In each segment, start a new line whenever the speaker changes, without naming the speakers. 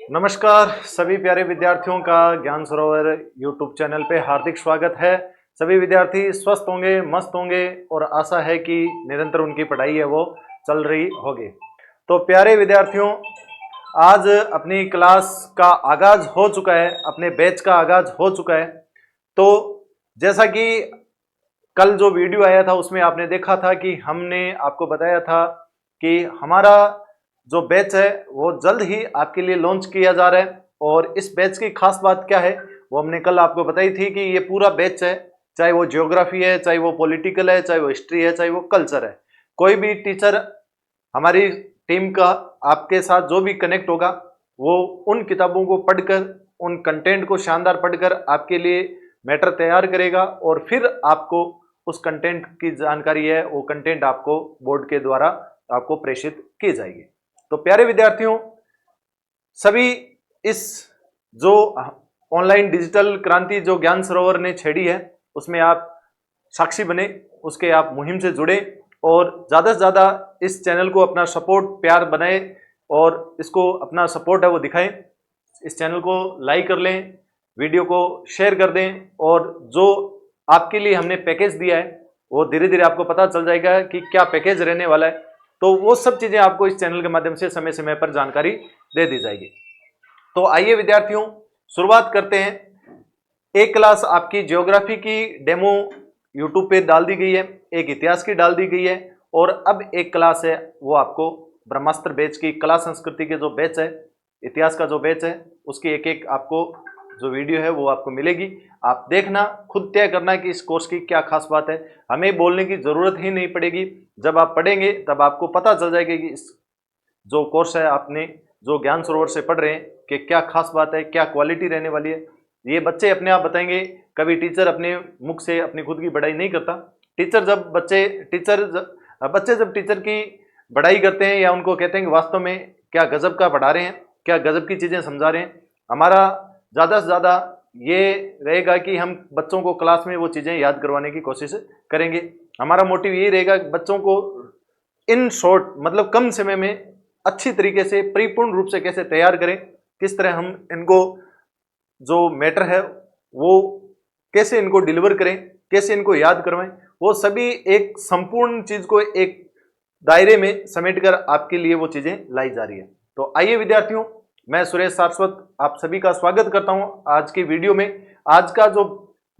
नमस्कार सभी प्यारे विद्यार्थियों का ज्ञान सरोवर यूट्यूब चैनल पे हार्दिक स्वागत है। सभी विद्यार्थी स्वस्थ होंगे, मस्त होंगे और आशा है कि निरंतर उनकी पढ़ाई है वो चल रही होगी। तो प्यारे विद्यार्थियों, आज अपनी क्लास का आगाज हो चुका है, अपने बैच का आगाज हो चुका है। तो जैसा कि कल जो वीडियो आया था उसमें आपने देखा था कि हमने आपको बताया था कि हमारा जो बैच है वो जल्द ही आपके लिए लॉन्च किया जा रहा है। और इस बैच की खास बात क्या है वो हमने कल आपको बताई थी कि ये पूरा बैच है, चाहे वो ज्योग्राफी है, चाहे वो पॉलिटिकल है, चाहे वो हिस्ट्री है, चाहे वो कल्चर है, कोई भी टीचर हमारी टीम का आपके साथ जो भी कनेक्ट होगा वो उन किताबों को पढ़कर, उन कंटेंट को शानदार पढ़कर आपके लिए मैटर तैयार करेगा और फिर आपको उस कंटेंट की जानकारी है वो कंटेंट आपको बोर्ड के द्वारा आपको प्रेषित की जाएगी। तो प्यारे विद्यार्थियों, सभी इस जो ऑनलाइन डिजिटल क्रांति जो ज्ञान सरोवर ने छेड़ी है उसमें आप साक्षी बने, उसके आप मुहिम से जुड़े और ज़्यादा से ज़्यादा इस चैनल को अपना सपोर्ट प्यार बनाए और इसको अपना सपोर्ट है वो दिखाएं। इस चैनल को लाइक कर लें, वीडियो को शेयर कर दें और जो आपके लिए हमने पैकेज दिया है वो धीरे धीरे आपको पता चल जाएगा कि क्या पैकेज रहने वाला है। तो वो सब चीज़ें आपको इस चैनल के माध्यम से समय समय पर जानकारी दे दी जाएगी। तो आइए विद्यार्थियों, शुरुआत करते हैं। एक क्लास आपकी ज्योग्राफी की डेमो यूट्यूब पे डाल दी गई है, एक इतिहास की डाल दी गई है और अब एक क्लास है वो आपको ब्रह्मास्त्र बैच की कला संस्कृति के जो बैच है, इतिहास का जो बैच है उसकी एक एक आपको जो वीडियो है वो आपको मिलेगी। आप देखना, खुद तय करना कि इस कोर्स की क्या खास बात है। हमें बोलने की जरूरत ही नहीं पड़ेगी, जब आप पढ़ेंगे तब आपको पता चल जाएगा कि इस जो कोर्स है आपने जो ज्ञान सरोवर से पढ़ रहे हैं कि क्या खास बात है, क्या क्वालिटी रहने वाली है। ये बच्चे अपने आप बताएंगे, कभी टीचर अपने मुख से अपनी खुद की बढ़ाई नहीं करता। बच्चे जब टीचर की बढ़ाई करते हैं या उनको कहते हैं कि वास्तव में क्या गजब का पढ़ा रहे हैं, क्या गजब की चीज़ें समझा रहे हैं, हमारा ज़्यादा से ज़्यादा ये रहेगा कि हम बच्चों को क्लास में वो चीज़ें याद करवाने की कोशिश करेंगे। हमारा मोटिव यही रहेगा कि बच्चों को इन शॉर्ट मतलब कम समय में अच्छी तरीके से परिपूर्ण रूप से कैसे तैयार करें, किस तरह हम इनको जो मैटर है वो कैसे इनको डिलीवर करें, कैसे इनको याद करवाएं, वो सभी एक संपूर्ण चीज को एक दायरे में समेटकर आपके लिए वो चीजें लाई जा रही है। तो आइए विद्यार्थियों, मैं सुरेश सारस्वत आप सभी का स्वागत करता हूं आज की वीडियो में। आज का जो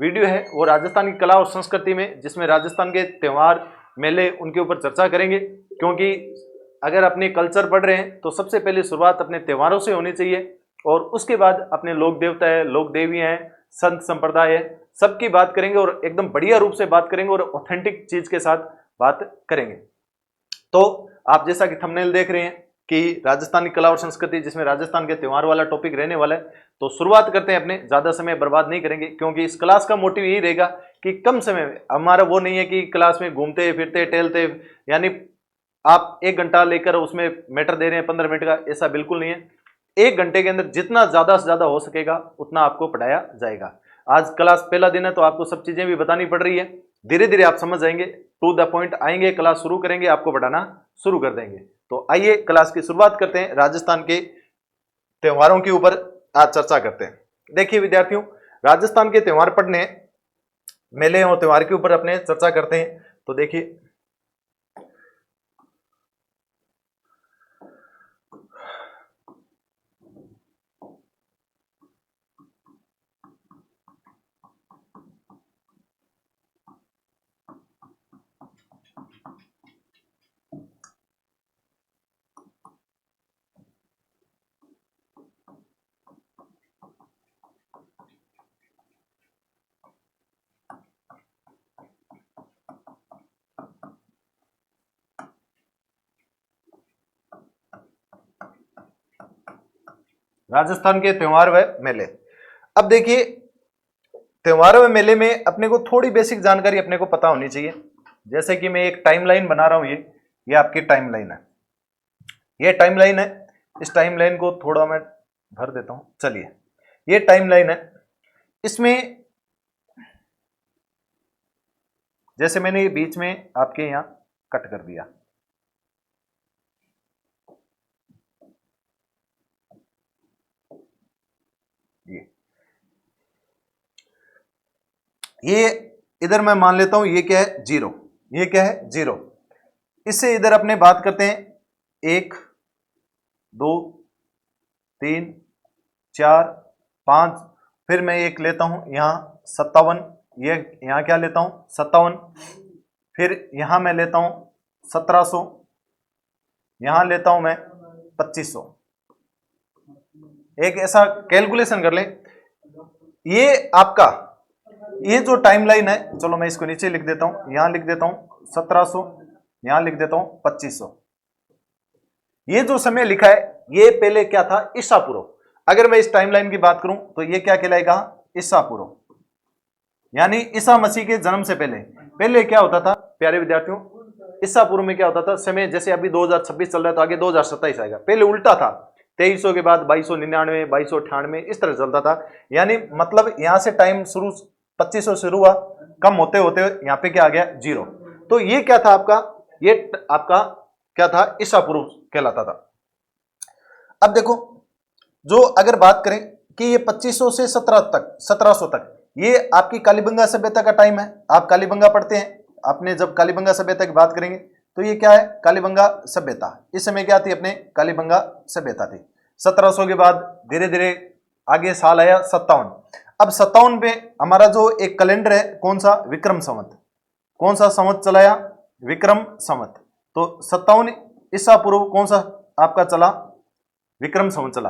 वीडियो है वो राजस्थान की कला और संस्कृति में, जिसमें राजस्थान के त्यौहार मेले उनके ऊपर चर्चा करेंगे। क्योंकि अगर अपने कल्चर पढ़ रहे हैं तो सबसे पहले शुरुआत अपने त्योहारों से होनी चाहिए और उसके बाद अपने लोक देवता है, लोक देवियां हैं, संत संप्रदाय है, सबकी बात करेंगे और एकदम बढ़िया रूप से बात करेंगे और ऑथेंटिक चीज के साथ बात करेंगे। तो आप जैसा कि थंबनेल देख रहे हैं कि राजस्थान की कला और संस्कृति, जिसमें राजस्थान के त्योहार वाला टॉपिक रहने वाला है। तो शुरुआत करते हैं, अपने ज्यादा समय बर्बाद नहीं करेंगे क्योंकि इस क्लास का मोटिव यही रहेगा कि कम समय में, हमारा वो नहीं है कि क्लास में घूमते फिरते टहलते, यानी आप 1 घंटा लेकर उसमें मैटर दे रहे हैं 15 मिनट का, ऐसा बिल्कुल नहीं है। 1 घंटे के अंदर जितना ज्यादा से ज्यादा हो सकेगा उतना आपको पढ़ाया जाएगा। आज क्लास पहला दिन है तो आपको सब चीजें भी बतानी पड़ रही है, धीरे धीरे आप समझ जाएंगे, टू द पॉइंट आएंगे, क्लास शुरू करेंगे, आपको पढ़ाना शुरू कर देंगे। तो आइए क्लास की शुरुआत करते हैं, राजस्थान के त्योहारों के ऊपर आज चर्चा करते हैं। देखिए विद्यार्थियों, राजस्थान के त्योहार पढ़ने, मेले और त्योहार के ऊपर अपने चर्चा करते हैं। तो देखिए, राजस्थान के त्योहार व मेले। अब देखिए, त्योहारों व मेले में अपने को थोड़ी बेसिक जानकारी अपने को पता होनी चाहिए। जैसे कि मैं एक टाइमलाइन बना रहा हूं, ये आपकी टाइमलाइन है, ये टाइमलाइन है। इस टाइमलाइन को थोड़ा मैं भर देता हूं। चलिए, ये टाइमलाइन है, इसमें जैसे मैंने ये बीच में आपके यहां कट कर दिया, ये इधर मैं मान लेता हूं ये क्या है, जीरो। ये क्या है, जीरो। इससे इधर अपने बात करते हैं 1 2 3 4 5, फिर मैं एक लेता हूं यहां 57, ये यहां क्या लेता हूं 57, फिर यहां मैं लेता हूं 1700, यहां लेता हूं मैं 2500। एक ऐसा कैलकुलेशन कर लें, ये आपका ये जो टाइमलाइन है, चलो मैं इसको नीचे लिख देता हूं, यहां लिख देता हूं 1700, यहां लिख देता हूं 2500। ये जो समय लिखा है ये पहले क्या था, ईसा पूर्व। अगर मैं इस टाइमलाइन की बात करूं तो ये क्या कहलाएगा, ईसा पूर्व, यानी ईसा मसीह के जन्म से पहले। पहले क्या होता था प्यारे विद्यार्थियों, ईसा पूर्व में क्या होता था समय, जैसे अभी 2026 चल रहा है तो आगे 2027 आएगा, पहले उल्टा था, 2300 के बाद 2299, 2298 इस तरह चलता था। यानी मतलब यहां से टाइम शुरू 2500 शुरू हुआ, कम होते होते यहां पे क्या आ गया, जीरो। तो ये क्या था आपका, ये आपका क्या था, ईसा पूर्व कहलाता था। अब देखो, जो अगर बात करें कि ये 2500 से 1700 तक ये आपकी कालीबंगा सभ्यता का टाइम है। आप कालीबंगा पढ़ते हैं, आपने जब कालीबंगा सभ्यता की बात करेंगे तो ये क्या है, कालीबंगा सभ्यता। इस समय क्या थी, अपने कालीबंगा सभ्यता थी। 1700 के बाद धीरे धीरे आगे साल आया 57। अब 57 पे हमारा जो एक कैलेंडर है, कौन सा, विक्रम संवत। कौन सा संवत चलाया, विक्रम संवत। तो 57 ईसा पूर्व कौन सा आपका चला, विक्रम संवत चला।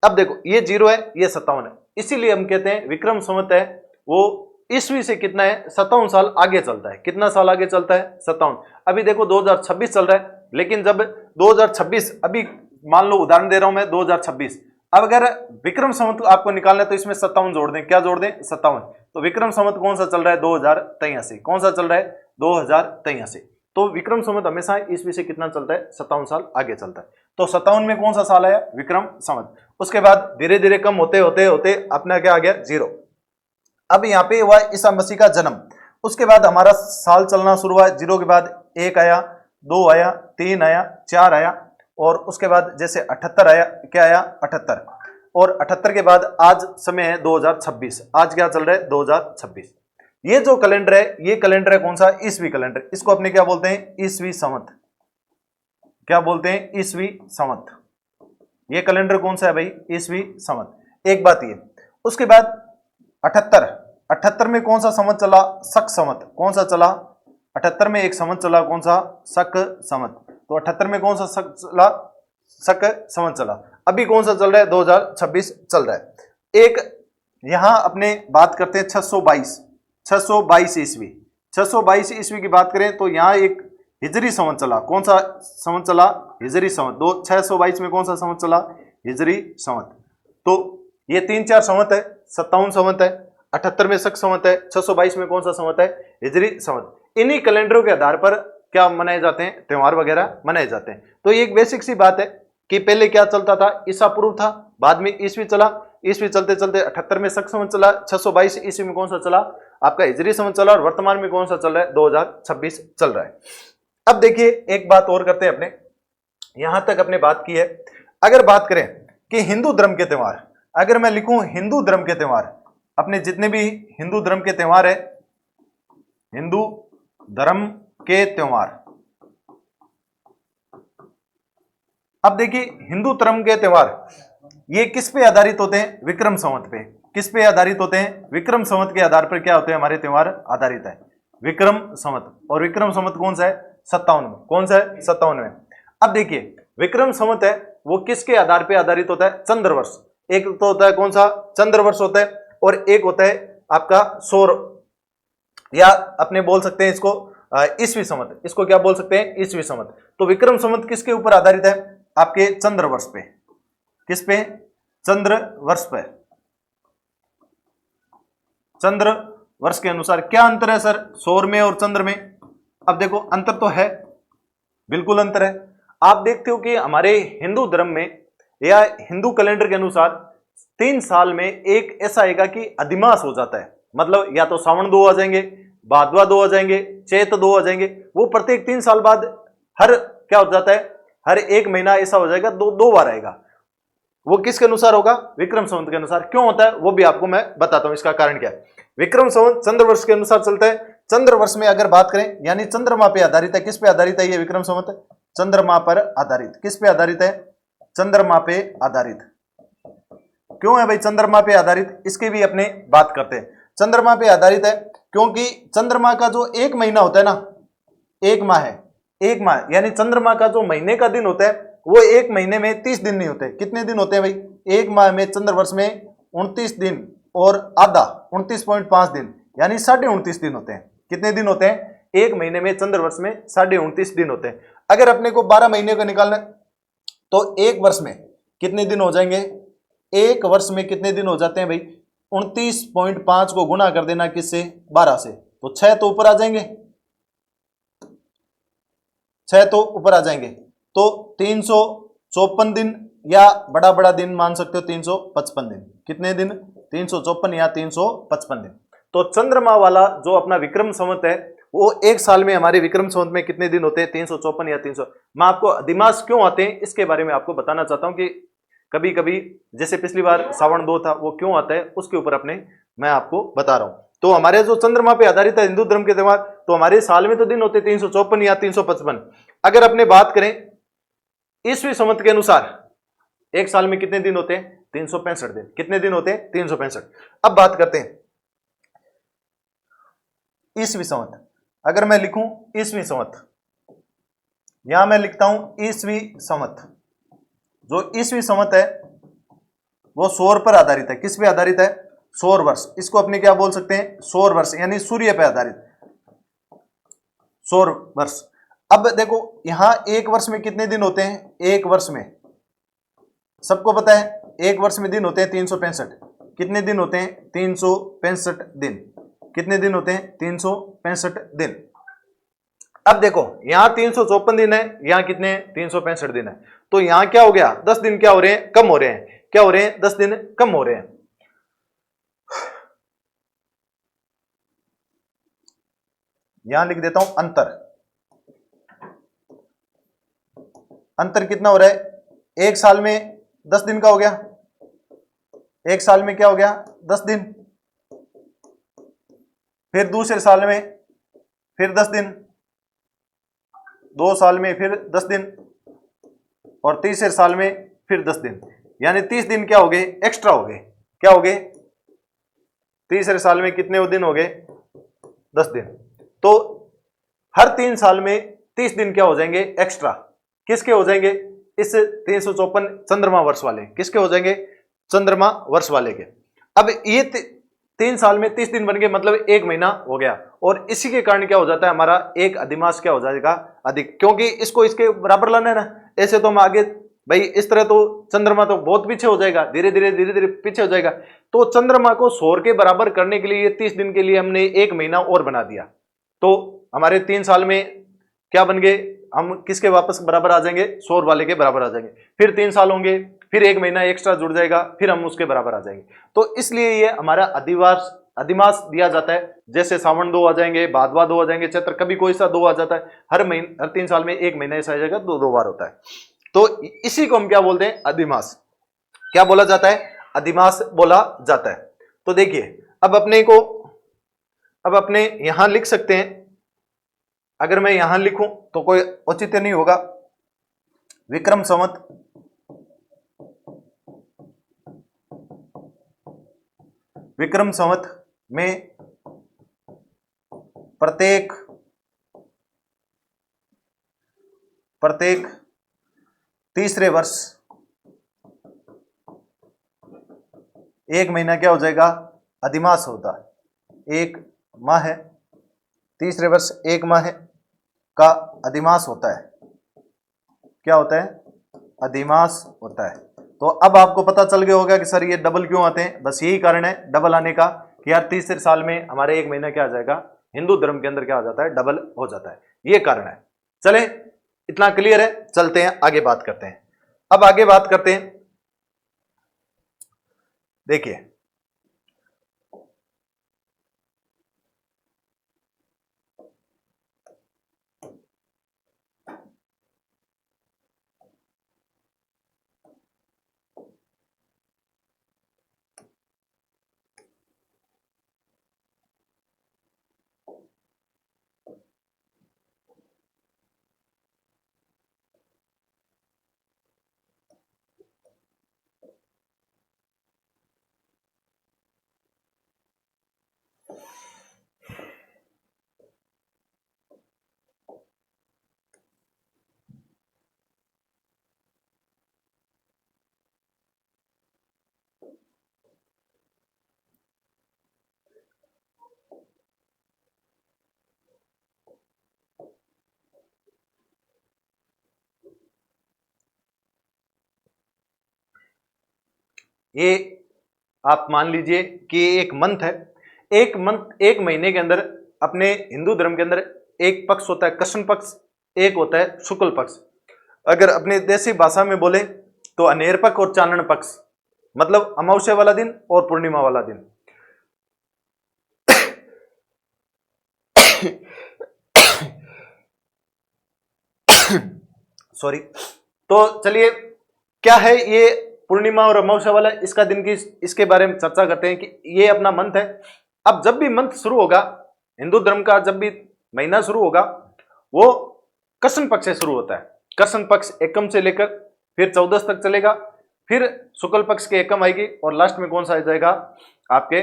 अब देखो ये जीरो है, ये 57 है, इसीलिए हम कहते हैं विक्रम संवत है वो ईस्वी से कितना है, 57 साल आगे चलता है। कितना साल आगे चलता है, 57। अभी देखो 2026 चल रहा है, लेकिन जब 2026, अभी मान लो उदाहरण दे रहा हूं मैं 2026, अब अगर विक्रम संवत आपको निकालना है तो इसमें 57 जोड़ दें। क्या जोड़ दें, 57। तो विक्रम संवत कौन सा चल रहा है, 2083। कौन सा चल रहा है, 2083। तो विक्रम संवत हमेशा ईस्वी से कितना चलता है, 57 साल आगे चलता है। तो 57 में कौन सा साल आया, विक्रम संवत। उसके बाद धीरे धीरे कम होते होते होते अपना क्या आ गया, जीरो। अब यहाँ पे हुआ ईसा मसीह का जन्म, उसके बाद हमारा साल चलना शुरू हुआ। जीरो के बाद 1 आया, 2 आया, 3 आया, 4 आया, और उसके बाद जैसे 78 आया, क्या आया, 78। और 78 के बाद आज समय है 2026। आज क्या चल रहा है, 2026। ये जो कैलेंडर है, ये कैलेंडर है कौन सा, ईस्वी कैलेंडर। इसको अपने क्या बोलते हैं, ईस्वी संवत। क्या बोलते हैं, ईस्वी संवत। ये कैलेंडर कौन सा है भाई, ईस्वी संवत। एक बात ये, उसके बाद 78 में कौन सा संवत चला, शक संवत। कौन सा चला, 78 में एक संवत चला, कौन सा, शक संवत। तो 78 में कौन सा शक चला, शक संवत चला। अभी कौन सा चल रहा है, 2026 चल रहा है। एक यहां अपने बात करते हैं 622 ईस्वी। 622 ईस्वी की बात करें तो यहाँ एक हिजरी संवत चला। कौन सा संवत चला, हिजरी संवत। 622 में कौन सा संवत चला, हिजरी संवत। तो ये 3-4 संवत है, 57 संवत है, 78 में शक संवत है, 622 में कौन सा संवत है, हिजरी संवत। इन्हीं कैलेंडरों के आधार पर क्या मनाए जाते हैं, त्योहार वगैरह मनाए जाते हैं। तो ये एक बेसिक सी बात है कि पहले क्या चलता था, ईसा पूर्व था, बाद में ईस्वी चला, ईस्वी चलते चलते 78 में शक संवत चला, 622 ईस्वी में कौन सा चला, आपका हिजरी संवत चला, और वर्तमान में कौन सा चल रहा है, 2026 चल रहा है। अब देखिए एक बात और करते हैं, अपने यहां तक अपने बात की है। अगर बात करें कि हिंदू धर्म के त्योहार, अगर मैं लिखूं हिंदू धर्म के त्योहार, अपने जितने भी हिंदू धर्म के त्योहार है, हिंदू धर्म के त्योहार। अब देखिए हिंदू धर्म के त्योहार ये किस पे आधारित होते हैं, विक्रम संवत पे। किस पे आधारित होते हैं, विक्रम संवत के आधार पर क्या होते हैं हमारे त्योहार आधारित है, विक्रम संवत। और विक्रम संवत कौन सा है, 57 में। कौन सा है, 57 में। अब देखिए विक्रम संवत है वो किसके आधार पर आधारित होता है, चंद्रवर्ष। एक तो होता है कौन सा, चंद्रवर्ष होता है, और एक होता है आपका सौर, या अपने बोल सकते हैं इसको ईस्वी संवत। इसको क्या बोल सकते हैं, ईस्वी संवत। तो विक्रम संवत किसके ऊपर आधारित है, आपके चंद्रवर्ष पे। किस पे, चंद्रवर्ष पे। चंद्र वर्ष के अनुसार क्या अंतर है सर, सौर में और चंद्र में। अब देखो अंतर तो है, बिल्कुल अंतर है। आप देखते हो कि हमारे हिंदू धर्म में या हिंदू कैलेंडर के अनुसार 3 साल में एक ऐसा आएगा कि अधिमास हो जाता है। मतलब या तो सावन 2 आ जाएंगे, भादवा 2 आ जाएंगे, चैत 2 आ जाएंगे। वो प्रत्येक 3 साल बाद हर क्या हो जाता है, हर 1 महीना ऐसा हो जाएगा, दो बार आएगा। वो किसके अनुसार होगा? विक्रम संवत के अनुसार। क्यों होता है वो भी आपको मैं बताता हूं, इसका कारण क्या है। विक्रम संवत चंद्रवर्ष के अनुसार चलता है। चंद्रवर्ष में अगर बात करें यानी चंद्रमा पे आधारित है। किस पे आधारित है ये विक्रम संवत? चंद्रमा पर आधारित। किस पे आधारित है? चंद्रमा पे आधारित। क्यों है भाई चंद्रमा पे आधारित? इसकी भी अपने बात करते हैं। चंद्रमा पे आधारित है क्योंकि चंद्रमा का जो एक महीना होता है ना, एक माह है, एक माह यानी चंद्रमा का जो महीने का दिन होता है वो एक महीने में 30 दिन नहीं होते। कितने दिन होते हैं भाई? एक माह में चंद्रवर्ष में 29 दिन और आधा 29.5 दिन यानी 29.5 दिन होते हैं। कितने दिन होते हैं? एक महीने में चंद्रवर्ष में 29.5 दिन होते हैं। अगर अपने को 12 महीने का निकालना तो एक वर्ष में कितने दिन हो जाएंगे? एक वर्ष में कितने दिन हो जाते हैं भाई? 29.5 को गुणा कर देना किससे? 12 से, तो 6 तो ऊपर आ जाएंगे, 6 तो ऊपर आ जाएंगे। तो 354 दिन या बड़ा बड़ा दिन मान सकते हो 355 दिन। कितने दिन? 354 या 355 दिन। तो चंद्रमा वाला जो अपना विक्रम संवत है वो एक साल में हमारे विक्रम संवत में कितने दिन होते हैं? 354 या 300। मैं आपको अधिमास क्यों आते हैं इसके बारे में आपको बताना चाहता हूं कि कभी कभी जैसे पिछली बार सावन 2 था वो क्यों आता है उसके ऊपर अपने मैं आपको बता रहा हूं। तो हमारे जो चंद्रमा पे आधारित है हिंदू धर्म के त्योहार, तो हमारे साल में तो दिन होते 354 या 355। अगर अपने बात करें ईस्वी संवत के अनुसार एक साल में कितने दिन होते हैं? 365 दिन। कितने दिन होते हैं? 365। अब बात करते हैं ईस्वी संवत। अगर मैं लिखूं ईस्वी संवत, यहां मैं लिखता हूं ईस्वी संवत। जो ईस्वी संवत है वो सौर पर आधारित है। किस पे आधारित है? सौर वर्ष। इसको अपने क्या बोल सकते हैं? सौर वर्ष यानी सूर्य पे आधारित सौर वर्ष। अब देखो यहां एक वर्ष में कितने दिन होते हैं? एक वर्ष में सबको पता है एक वर्ष में दिन होते हैं 365। कितने दिन होते हैं? 365 दिन। कितने दिन होते हैं? 365 दिन। अब देखो यहां 354 दिन है, यहां कितने? 365 दिन है। तो यहां क्या हो गया? 10 दिन क्या हो रहे हैं? कम हो रहे हैं। क्या हो रहे हैं? 10 दिन कम हो रहे हैं। यहां लिख देता हूं अंतर। अंतर कितना हो रहा है? एक साल में 10 दिन का हो गया। एक साल में क्या हो गया? 10 दिन। फिर दूसरे साल में फिर 10 दिन, 2 साल में फिर 10 दिन और तीसरे साल में फिर 10 दिन, यानी 30 दिन क्या हो गए? एक्स्ट्रा हो गए। क्या हो गए? तीसरे साल में कितने दिन हो गए? 10 दिन। तो हर 3 साल में 30 दिन क्या हो जाएंगे? एक्स्ट्रा। किसके हो जाएंगे? इस 354 चंद्रमा वर्ष वाले। किसके हो जाएंगे? चंद्रमा वर्ष वाले के। अब ये 3 साल में 30 दिन बन गए, मतलब एक महीना हो गया। और इसी के कारण क्या हो जाता है? हमारा एक अधिमास क्या हो जाएगा? अधिक, क्योंकि इसको इसके बराबर लाना है ना। ऐसे तो हम आगे भाई इस तरह तो चंद्रमा तो बहुत पीछे हो जाएगा, धीरे धीरे पीछे हो जाएगा। तो चंद्रमा को सौर के बराबर करने के लिए 30 दिन के लिए हमने एक महीना और बना दिया। तो हमारे 3 साल में क्या बन गए? हम किसके वापस बराबर आ जाएंगे? सौर वाले के बराबर आ जाएंगे। फिर 3 साल होंगे, फिर एक महीना एक्स्ट्रा जुड़ जाएगा, फिर हम उसके बराबर आ जाएंगे। तो इसलिए ये हमारा अधिमास दिया जाता है। जैसे सावन 2 आ जाएंगे, भादवा 2 आ जाएंगे, चैत्र कभी कोई सा 2 आ जाता है। हर 3 साल में एक महीना ऐसा आ जाएगा, 2 बार होता है। तो इसी को हम क्या बोलते हैं? अधिमास। क्या बोला जाता है? अधिमास बोला जाता है। तो देखिए अब अपने यहां लिख सकते हैं। अगर मैं यहां लिखूं तो कोई औचित्य नहीं होगा। विक्रम संवत में प्रत्येक तीसरे वर्ष एक महीना क्या हो जाएगा? अधिमास होता है। एक माह है, तीसरे वर्ष एक माह का अधिमास होता है। क्या होता है? अधिमास होता है। तो अब आपको पता चल गया होगा कि सर ये डबल क्यों आते हैं। बस यही कारण है डबल आने का कि यार तीसरे साल में हमारे एक महीना क्या आ जाएगा? हिंदू धर्म के अंदर क्या हो जाता है? डबल हो जाता है। ये कारण है। चले इतना क्लियर है, चलते हैं आगे बात करते हैं। अब आगे बात करते हैं। देखिए ये आप मान लीजिए कि एक मंथ है, एक महीने के अंदर अपने हिंदू धर्म के अंदर एक पक्ष होता है कृष्ण पक्ष, एक होता है शुक्ल पक्ष। अगर अपने देसी भाषा में बोले तो अनेर पक्ष और चानन पक्ष, मतलब अमावस्या वाला दिन और पूर्णिमा वाला दिन। सॉरी। तो चलिए, क्या है ये पूर्णिमा और अमावस्या वाला, इसका दिन की इसके बारे में चर्चा करते हैं कि ये अपना मंथ है। अब जब भी मंथ शुरू होगा हिंदू धर्म का, जब भी महीना शुरू होगा वो कृष्ण पक्ष से शुरू होता है। कृष्ण पक्ष एकम से लेकर फिर 14 तक चलेगा, फिर शुक्ल पक्ष के एकम आएगी और लास्ट में कौन सा आ जाएगा, आपके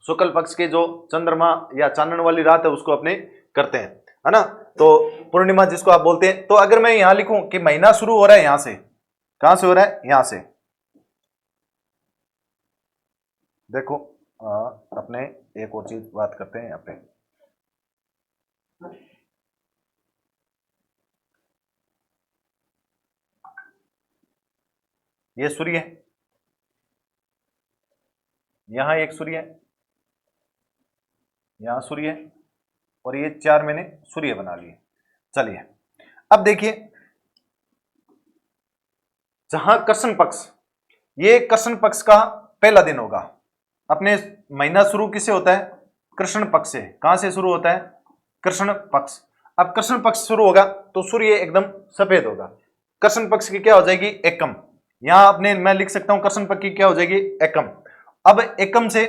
शुक्ल पक्ष के जो चंद्रमा या चांदन वाली रात है उसको अपने करते हैं, है ना। तो पूर्णिमा जिसको आप बोलते हैं। तो अगर मैं यहां लिखूं कि महीना शुरू हो रहा है यहां से, कहां से हो रहा है, यहां से, देखो अपने एक और चीज बात करते हैं यहां पे। ये सूर्य है, यहां एक सूर्य है, यहां सूर्य है, और ये 4 मैंने सूर्य बना लिए। चलिए अब देखिए, जहां कृष्ण पक्ष, ये कृष्ण पक्ष का पहला दिन होगा। अपने महीना शुरू किससे होता है, कृष्ण पक्ष से। कहां से शुरू होता है, कृष्ण पक्ष। अब कृष्ण पक्ष शुरू होगा तो सूर्य एकदम सफेद होगा। कृष्ण पक्ष की क्या हो जाएगी, एकम। यहां अपने मैं लिख सकता हूं कृष्ण पक्ष की क्या हो जाएगी, एकम। अब एकम से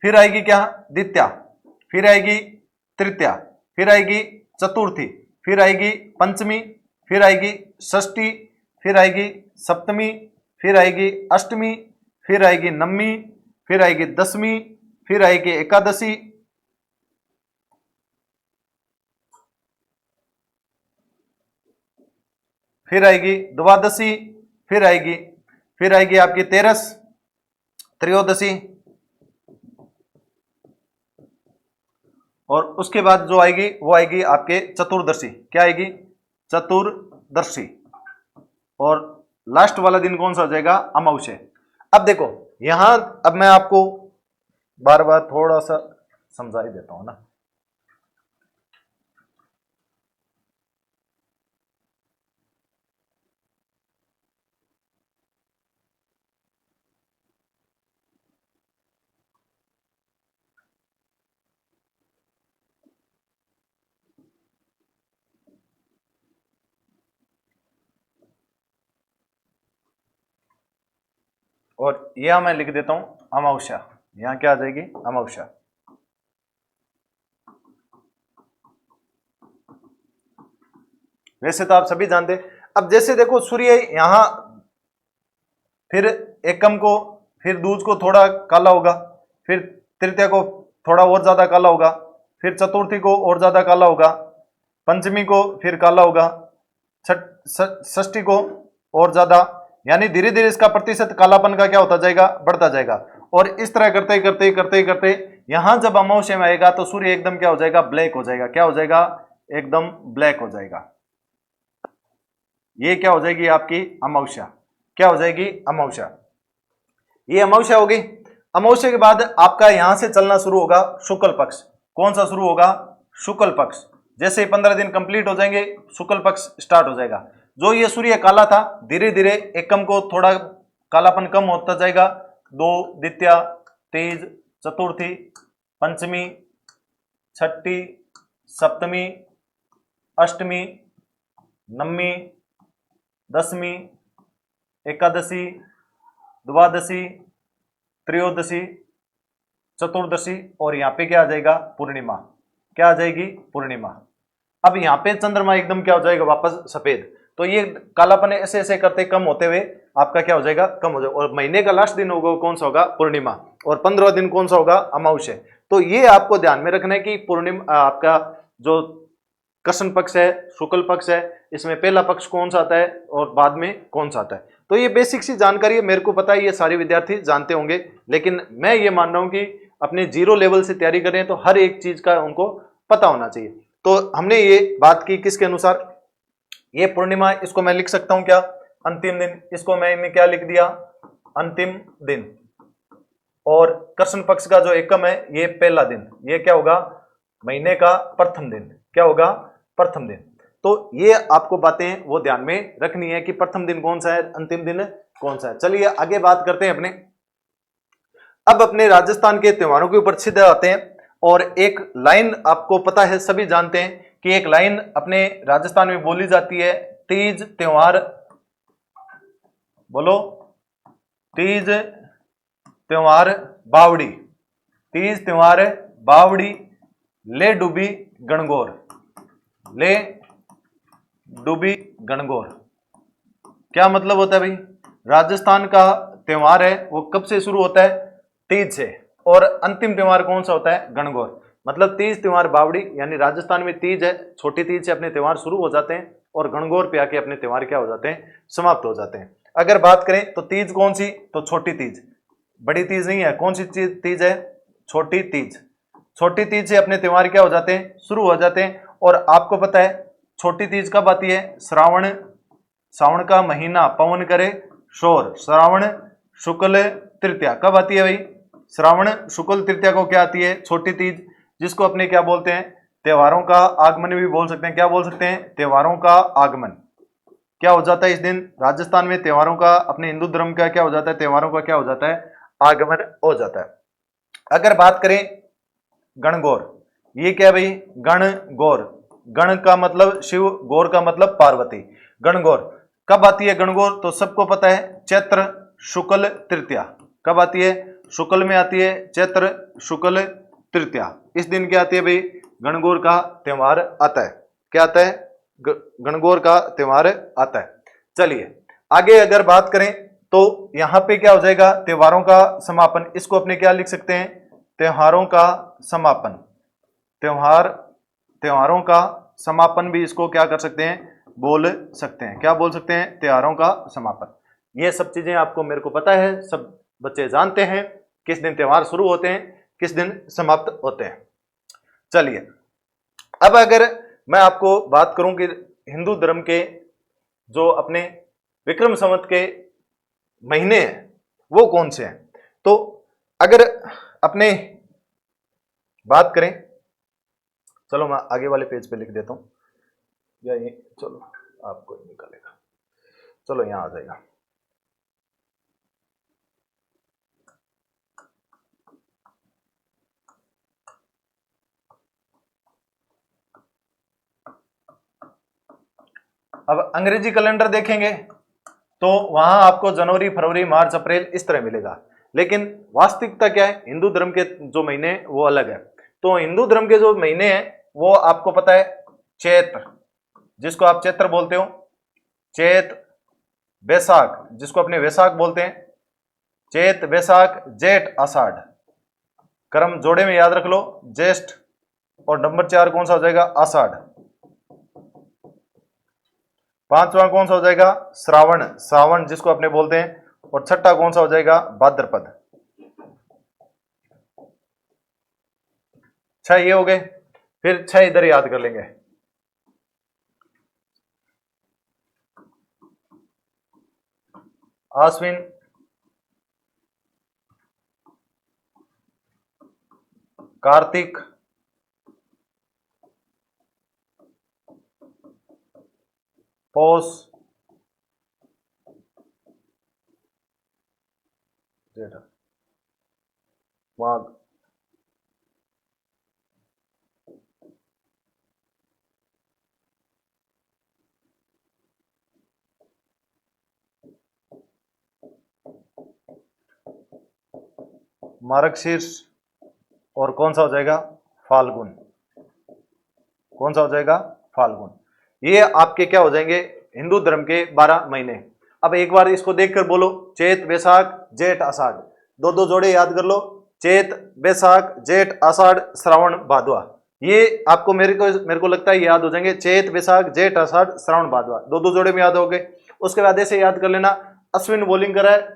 फिर आएगी क्या, द्वितीया, फिर आएगी तृतीया, फिर आएगी चतुर्थी, फिर आएगी पंचमी, फिर आएगी षष्ठी, फिर आएगी सप्तमी, फिर आएगी अष्टमी, फिर आएगी नवमी, फिर आएगी दसवीं, फिर आएगी एकादशी, फिर आएगी द्वादशी, फिर आएगी आपकी तेरस, त्रयोदशी, और उसके बाद जो आएगी वो आएगी आपके चतुर्दशी। क्या आएगी, चतुर्दशी। और लास्ट वाला दिन कौन सा हो जाएगा, अमावस्या। अब देखो यहां, अब मैं आपको बार बार थोड़ा सा समझा ही देता हूं ना। और यह मैं लिख देता हूं अमावस्या। यहां क्या आ जाएगी, अमावस्या। वैसे तो आप सभी जानते हैं। अब जैसे देखो सूर्य यहां, फिर एकम को, फिर दूज को थोड़ा काला होगा, फिर तृतीया को थोड़ा और ज्यादा काला होगा, फिर चतुर्थी को और ज्यादा काला होगा, पंचमी को फिर काला होगा, षष्ठी को और ज्यादा, यानी धीरे धीरे इसका प्रतिशत कालापन का क्या होता जाएगा, बढ़ता जाएगा। और इस तरह करते करते करते करते यहां जब अमावस्या में आएगा तो सूर्य एकदम क्या हो जाएगा, ब्लैक हो जाएगा। क्या हो जाएगा, एकदम ब्लैक हो जाएगा। ये क्या हो जाएगी आपकी अमावस्या। क्या हो जाएगी, अमावस्या। ये अमावस्या होगी। अमावस्या के बाद आपका यहां से चलना शुरू होगा शुक्ल पक्ष। कौन सा शुरू होगा, शुक्ल पक्ष। जैसे 15 दिन कंप्लीट हो जाएंगे शुक्ल पक्ष स्टार्ट हो जाएगा। जो ये सूर्य काला था धीरे धीरे एकम को थोड़ा कालापन कम होता जाएगा। दो, द्वितीया, तीज, चतुर्थी, पंचमी, छठी, सप्तमी, अष्टमी, नवमी, दसवीं, एकादशी, द्वादशी, त्रयोदशी, चतुर्दशी, और यहाँ पे क्या आ जाएगा, पूर्णिमा। क्या आ जाएगी, पूर्णिमा। अब यहाँ पे चंद्रमा एकदम क्या हो जाएगा, वापस सफेद। तो ये कालापन ऐसे ऐसे करते कम होते हुए आपका क्या हो जाएगा, कम हो जाएगा। और महीने का लास्ट दिन होगा कौन सा होगा, पूर्णिमा। और 15 दिन कौन सा होगा, अमावस्या। तो ये आपको ध्यान में रखना है कि पूर्णिमा आपका जो कृष्ण पक्ष है, शुक्ल पक्ष है, इसमें पहला पक्ष कौन सा आता है और बाद में कौन सा आता है। तो ये बेसिक सी जानकारी है, मेरे को पता है ये सारे विद्यार्थी जानते होंगे, लेकिन मैं ये मान रहा हूं कि अपने जीरो लेवल से तैयारी करें तो हर एक चीज का उनको पता होना चाहिए। तो हमने ये बात की किसके अनुसार, ये पूर्णिमा, इसको मैं लिख सकता हूं क्या, अंतिम दिन। इसको मैंने क्या लिख दिया, अंतिम दिन, और कृष्ण पक्ष का जो एकम है ये पहला दिन, ये क्या होगा, महीने का प्रथम दिन, क्या होगा, प्रथम दिन। तो ये आपको बातें वो ध्यान में रखनी है कि प्रथम दिन कौन सा है, अंतिम दिन कौन सा है। चलिए आगे बात करते हैं अपने, अब अपने राजस्थान के त्योहारों के ऊपर सीधे आते हैं। और एक लाइन आपको पता है, सभी जानते हैं कि एक लाइन अपने राजस्थान में बोली जाती है, तीज त्योहार, बोलो, तीज त्योहार बावड़ी, तीज त्योहार बावड़ी, ले डूबी गणगौर, ले डूबी गणगौर। क्या मतलब होता है भाई, राजस्थान का त्योहार है वो कब से शुरू होता है, तीज से, और अंतिम त्योहार कौन सा होता है, गणगौर। मतलब तीज त्योहार बावड़ी, यानी राजस्थान में तीज है, छोटी तीज से अपने त्योहार शुरू हो जाते हैं और गणगौर पे आके अपने त्योहार क्या हो जाते हैं, समाप्त हो जाते हैं। अगर बात करें तो तीज कौन सी, तो छोटी तीज, बड़ी तीज नहीं है, कौन सी तीज है, छोटी तीज। छोटी तीज से अपने त्योहार क्या हो जाते हैं, शुरू हो जाते हैं। और आपको पता है छोटी तीज कब आती है, श्रावण, सावन का महीना पवन करे शोर, श्रावण शुक्ल तृतीया कब आती है भाई, श्रावण शुक्ल तृतीया को क्या आती है, छोटी तीज, जिसको अपने क्या बोलते हैं, त्योहारों का आगमन भी बोल सकते हैं। क्या बोल सकते हैं, त्योहारों का आगमन। क्या हो जाता है इस दिन राजस्थान में त्योहारों का, अपने हिंदू धर्म का क्या हो जाता है, त्योहारों का क्या हो जाता है, आगमन हो जाता है। अगर बात करें गणगौर, ये क्या भाई, गणगौर, गण का मतलब शिव, गौर का मतलब पार्वती। गणगौर कब आती है गणगौर, तो सबको पता है चैत्र शुक्ल तृतीया, कब आती है, शुक्ल में आती है, चैत्र शुक्ल तृतीया, इस दिन क्या आती है भाई, गणगौर का त्योहार आता है। क्या आता है, गणगौर का त्योहार आता है। चलिए आगे अगर बात करें तो यहां पे क्या हो जाएगा, त्योहारों का समापन, इसको अपने क्या लिख सकते हैं, त्योहारों का समापन, त्योहार, त्योहारों का समापन भी इसको क्या कर सकते हैं, बोल सकते हैं। क्या बोल सकते हैं, त्योहारों का समापन। ये सब चीजें आपको, मेरे को पता है, सब बच्चे जानते हैं किस दिन त्योहार शुरू होते हैं, किस दिन समाप्त होते हैं। चलिए अब अगर मैं आपको बात करूं कि हिंदू धर्म के जो अपने विक्रम संवत के महीने हैं वो कौन से हैं, तो अगर अपने बात करें, चलो मैं आगे वाले पेज पे लिख देता हूं, या ये चलो आपको निकालेगा, चलो यहां आ जाएगा। अब अंग्रेजी कैलेंडर देखेंगे तो वहां आपको जनवरी फरवरी मार्च अप्रैल इस तरह मिलेगा, लेकिन वास्तविकता क्या है, हिंदू धर्म के जो महीने वो अलग है। तो हिंदू धर्म के जो महीने हैं वो आपको पता है, चैत्र, जिसको आप चैत्र बोलते हो, चैत, वैशाख जिसको अपने वैशाख बोलते हैं, चैत वैशाख जेठ आषाढ़, क्रम जोड़े में याद रख लो, ज्येष्ठ, और नंबर 4 कौन सा हो जाएगा, आषाढ़, पांचवा कौन सा हो जाएगा, श्रावण, सावन जिसको अपने बोलते हैं, और छठा कौन सा हो जाएगा, भाद्रपद। 6 ये हो गए, फिर 6 इधर याद कर लेंगे, आश्विन, कार्तिक, पौष, जेठ, माघ, मार्गशीर्ष, और कौन सा हो जाएगा, फाल्गुन, कौन सा हो जाएगा, फाल्गुन। ये आपके क्या हो जाएंगे, हिंदू धर्म के 12 महीने। अब एक बार इसको देखकर बोलो, चैत वैशाख जेठ आषाढ़, दो दो जोड़े याद कर लो, चैत वैशाख जेठ आषाढ़ श्रावण भादवा। ये आपको मेरे को लगता है याद हो जाएंगे, चैत वैशाख जेठ आषाढ़ श्रावण भादवा, दो दो जोड़े में याद हो गए। उसके बाद ऐसे याद कर लेना, अश्विन बॉलिंग कर रहा है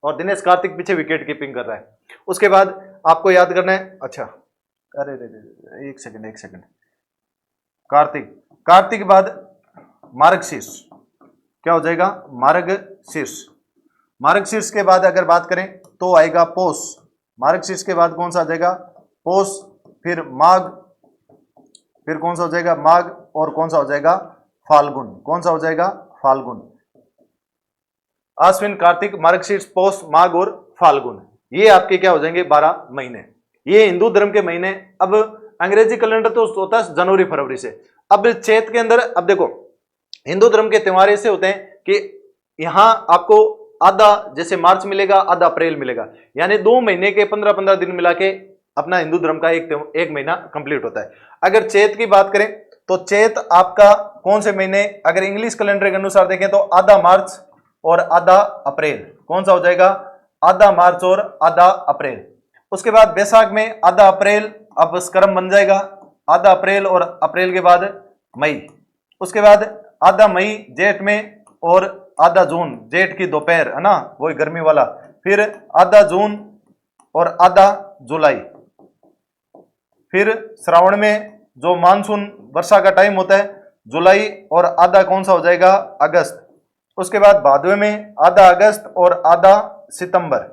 और दिनेश कार्तिक पीछे विकेट कीपिंग कर रहा है। उसके बाद आपको याद करना है, अच्छा अरे एक सेकंड, कार्तिक, कार्तिक के बाद मार्गशीर्ष, क्या हो जाएगा, मार्गशीर्ष, मार्गशीर्ष के बाद अगर बात करें तो आएगा पोष। मार्गशीर्ष के बाद कौन सा आ जाएगा? पोष, फिर माघ, फिर कौन सा हो जाएगा? माघ, और कौन सा हो जाएगा? फाल्गुन। कौन सा हो जाएगा? फाल्गुन। आश्विन, कार्तिक, मार्गशीर्ष, पोष, माघ और फाल्गुन, ये आपके क्या हो जाएंगे? 12 महीने। ये हिंदू धर्म के महीने। अब अंग्रेजी कैलेंडर तो होता है जनवरी फरवरी से। अब चैत के अंदर, अब देखो हिंदू धर्म के त्योहार ऐसे होते हैं कि यहां आपको आधा जैसे मार्च मिलेगा, आधा अप्रैल मिलेगा, यानी 2 महीने के 15-15 दिन मिला के अपना हिंदू धर्म का एक महीना कंप्लीट होता है। अगर चैत की बात करें तो चैत आपका कौन से महीने, अगर इंग्लिश कैलेंडर के अनुसार देखें तो आधा मार्च और आधा अप्रैल। कौन सा हो जाएगा? आधा मार्च और आधा अप्रैल। उसके बाद बैसाख में आधा अप्रैल, अब क्रम बन जाएगा आधा अप्रैल और अप्रैल के बाद मई। उसके बाद आधा मई जेठ में और आधा जून, जेठ की दोपहर है ना, वही गर्मी वाला। फिर आधा जून और आधा जुलाई। फिर श्रावण में जो मानसून वर्षा का टाइम होता है, जुलाई और आधा कौन सा हो जाएगा? अगस्त। उसके बाद भादवे में आधा अगस्त और आधा सितंबर।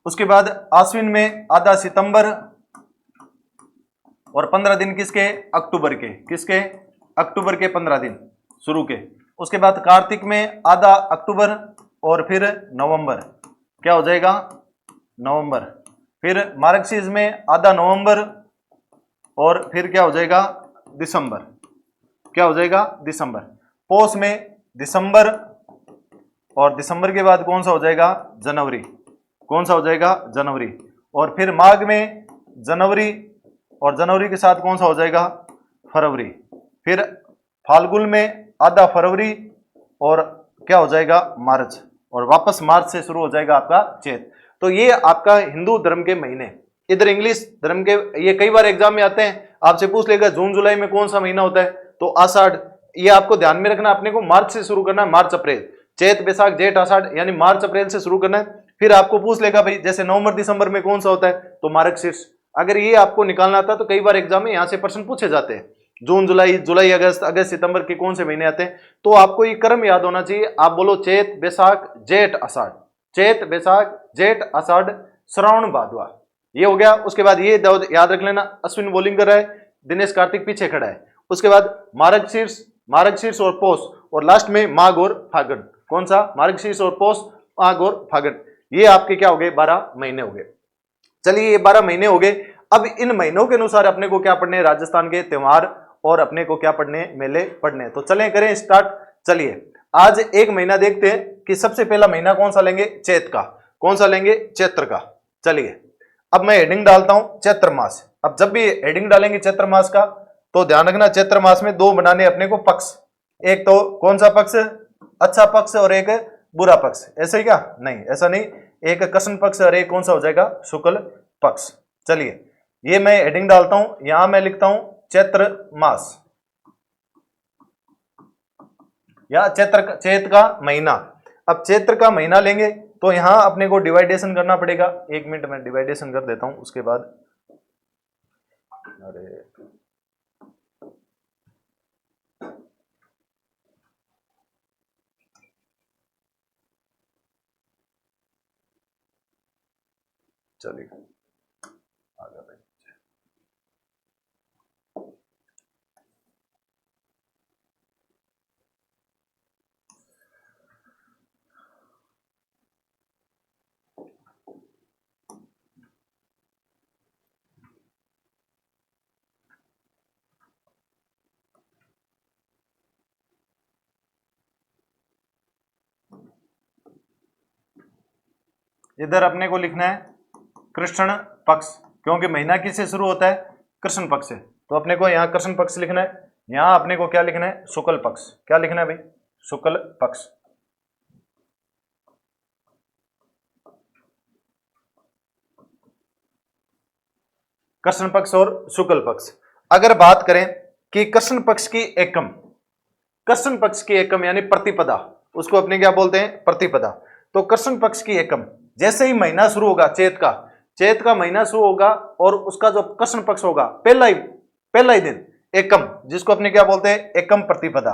उसके बाद आश्विन में आधा सितंबर और 15 दिन किसके? अक्टूबर के। किसके? अक्टूबर के 15 दिन शुरू के। उसके बाद कार्तिक में आधा अक्टूबर और फिर नवंबर, क्या हो जाएगा? नवंबर। फिर मार्गशीर्ष में आधा नवंबर और फिर क्या हो जाएगा? दिसंबर। क्या हो जाएगा? दिसंबर। पोष में दिसंबर और दिसंबर के बाद कौन सा हो जाएगा? जनवरी। कौन सा हो जाएगा? जनवरी। और फिर माघ में जनवरी और जनवरी के साथ कौन सा हो जाएगा? फरवरी। फिर फाल्गुन में आधा फरवरी और क्या हो जाएगा? मार्च। और वापस मार्च से शुरू हो जाएगा आपका चैत। तो ये आपका हिंदू धर्म के महीने। इधर इंग्लिश धर्म के ये कई बार एग्जाम में आते हैं, आपसे पूछ लेगा जून जुलाई में कौन सा महीना होता है, तो आषाढ़। ये आपको ध्यान में रखना, अपने को मार्च से शुरू करना है, मार्च अप्रैल। चैत बैसाख जेठ आषाढ़ यानी मार्च अप्रैल से शुरू करना है। फिर आपको पूछ लेगा भाई जैसे नवंबर दिसंबर में कौन सा होता है, तो मार्गशीर्ष। अगर ये आपको निकालना था तो कई बार एग्जाम में यहाँ से प्रश्न पूछे जाते हैं, जून जुलाई, जुलाई अगस्त, अगस्त सितंबर के कौन से महीने आते हैं। तो आपको ये क्रम याद होना चाहिए। आप बोलो चैत बैसाख जेठ आषाढ़, चैत बैसाख जेठ आषाढ़ श्रावण भादवा, ये हो गया। उसके बाद ये याद रख लेना, अश्विन बॉलिंग कर रहा है, दिनेश कार्तिक पीछे खड़ा है। उसके बाद मार्गशीर्ष, मार्गशीर्ष और पोष, और लास्ट में माघ और फागुन। कौन सा? मार्गशीर्ष और पोष, माघ और फागुन। ये आपके क्या हो गए? 12 महीने हो गए। चलिए ये 12 महीने हो गए। अब इन महीनों के अनुसार अपने को क्या पढ़ने? राजस्थान के त्योहार और अपने को क्या पढ़ने? मेले पढ़ने। तो चलें करें स्टार्ट। चलिए आज एक महीना देखते हैं कि सबसे पहला महीना कौन सा लेंगे? चैत का। कौन सा लेंगे? चैत्र का। चलिए अब मैं हेडिंग डालता हूं चैत्र मास। अब जब भी हेडिंग डालेंगे चैत्र मास का तो ध्यान रखना, चैत्र मास में 2 बनाने अपने को पक्ष। एक तो कौन सा पक्ष? अच्छा पक्ष और एक बुरा पक्ष। ऐसे ही क्या? नहीं, ऐसा नहीं। एक कृष्ण पक्ष और एक कौन सा हो जाएगा? शुक्ल पक्ष। चलिए ये मैं हेडिंग डालता हूं, यहां मैं लिखता हूं चैत्र मास या चैत का महीना। अब चैत्र का महीना लेंगे तो यहां अपने को डिवाइडेशन करना पड़ेगा। 1 मिनट में डिवाइडेशन कर देता हूं, उसके बाद अरे चलिए आ गया भाई। इधर अपने को लिखना है कृष्ण पक्ष, क्योंकि महीना किससे शुरू होता है? कृष्ण पक्ष से। तो अपने को यहाँ कृष्ण पक्ष लिखना है। यहाँ अपने को क्या लिखना है? शुक्ल पक्ष। क्या लिखना है भाई? शुक्ल पक्ष। कृष्ण पक्ष और शुक्ल पक्ष। अगर बात करें कि कृष्ण पक्ष की एकम, कृष्ण पक्ष की एकम यानी प्रतिपदा, उसको अपने क्या बोलते हैं? प्रतिपदा। तो कृष्ण पक्ष की एकम जैसे ही महीना शुरू होगा, चैत का महीना शुरू होगा और उसका जो कृष्ण पक्ष होगा, पहला ही दिन एकम, जिसको अपने क्या बोलते हैं? एकम प्रतिपदा।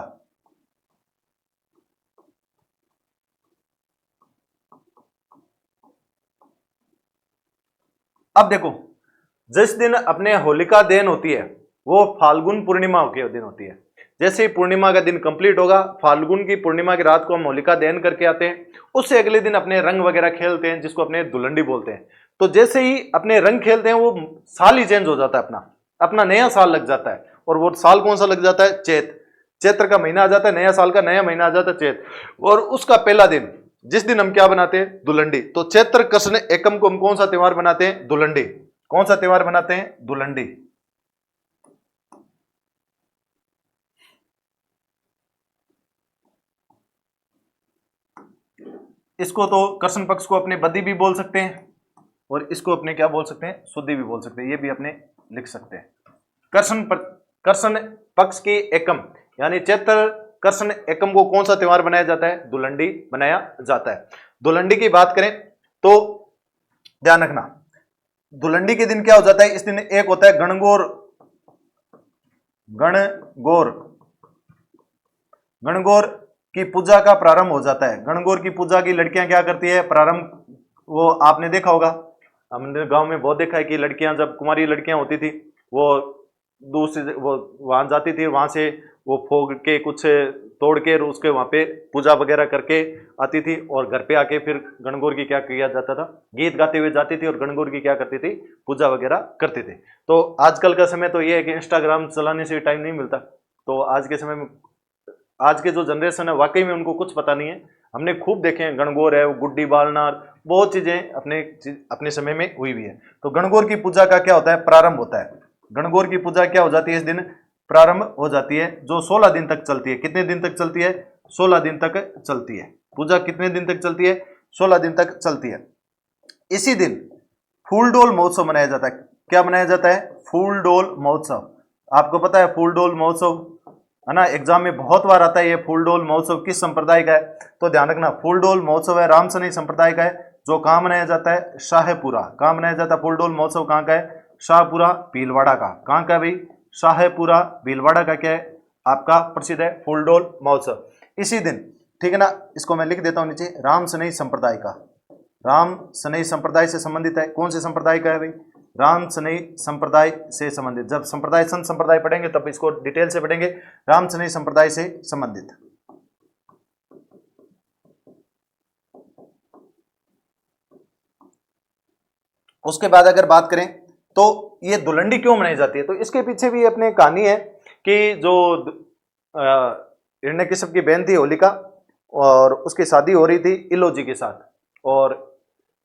अब देखो, जिस दिन अपने होलिका दहन होती है वो फाल्गुन पूर्णिमा के दिन होती है। जैसे ही पूर्णिमा का दिन कंप्लीट होगा, फाल्गुन की पूर्णिमा की रात को हम होलिका दहन करके आते हैं। उससे अगले दिन अपने रंग वगैरह खेलते हैं, जिसको अपने धुलंडी बोलते हैं। तो जैसे ही अपने रंग खेलते हैं, वो साल ही चेंज हो जाता है, अपना अपना नया साल लग जाता है। और वो साल कौन सा लग जाता है? चैत। चैत्र का महीना आ जाता है, नया साल का नया महीना आ जाता है चैत। और उसका पहला दिन, जिस दिन हम क्या बनाते हैं? धुलंडी। तो चैत्र कृष्ण एकम को हम कौन सा त्योहार बनाते हैं? धुलंडी। कौन सा त्योहार बनाते हैं? धुलंडी। इसको तो कृष्ण पक्ष को अपने बदी भी बोल सकते हैं, और इसको अपने क्या बोल सकते हैं? शुद्धि भी बोल सकते हैं। ये भी अपने लिख सकते हैं। कृष्ण पक्ष की एकम यानी चैत्र कृष्ण एकम को कौन सा त्योहार बनाया जाता है? धुलंडी बनाया जाता है। धुलंडी की बात करें तो ध्यान रखना, धुलंडी के दिन क्या हो जाता है? इस दिन एक होता है गणगौर। गणगौर, गणगौर की पूजा का प्रारंभ हो जाता है। गणगौर की पूजा की लड़कियां क्या करती है? प्रारंभ, वो आपने देखा होगा, हमने गांव में बहुत देखा है कि लड़कियां, जब कुमारी लड़कियां होती थी, वो दूसरी वो वहां जाती थी, वहां से वो फोग के कुछ तोड़ के उसके वहां पे पूजा वगैरह करके आती थी, और घर पे आके फिर गणगौर की क्या किया जाता था? गीत गाते हुए जाती थी और गणगौर की क्या करती थी? पूजा वगैरह करती थी। तो आजकल का समय तो ये है कि इंस्टाग्राम चलाने से टाइम नहीं मिलता। तो आज के समय में, आज के जो जनरेशन है, वाकई में उनको कुछ पता नहीं है। हमने खूब देखे हैं, गणगौर है, गुड्डी बालना, बहुत चीजें अपने समय में हुई भी है। तो गणगौर की पूजा का क्या होता है? प्रारंभ होता है। गणगौर की पूजा क्या हो जाती है? इस दिन प्रारंभ हो जाती है, जो 16 दिन तक चलती है। कितने दिन तक चलती है? 16 दिन तक चलती है। पूजा कितने दिन तक चलती है? 16 दिन तक चलती है। इसी दिन फूलडोल महोत्सव मनाया जाता है। क्या मनाया जाता है? फूलडोल महोत्सव। आपको पता है फूलडोल महोत्सव, है ना? एग्जाम में बहुत बार आता है ये फूलडोल महोत्सव किस संप्रदाय का है? तो ध्यान रखना, फूलडोल महोत्सव है रामसनई संप्रदाय का है, जो कहाँ मनाया जाता है? शाहपुरा। कहाँ मनाया जाता है? फूलडोल महोत्सव कहाँ का है? शाहपुरा भीलवाड़ा का। कहाँ का भाई? शाहपुरा भीलवाड़ा का क्या है? आपका प्रसिद्ध है फूलडोल महोत्सव। इसी दिन, ठीक है ना, इसको मैं लिख देता हूं नीचे, रामसनई संप्रदाय का। रामसनई संप्रदाय से संबंधित है। कौन से संप्रदाय का है भाई? रामसनई संप्रदाय से संबंधित। जब संप्रदाय संत संप्रदाय पढ़ेंगे तब इसको डिटेल से पढ़ेंगे। रामसनई संप्रदाय से संबंधित। उसके बाद अगर बात करें तो ये धुलंडी क्यों मनाई जाती है, तो इसके पीछे भी अपने कहानी है कि जो हिरण्यकशिप की बहन थी होलिका, और उसकी शादी हो रही थी इलोजी के साथ, और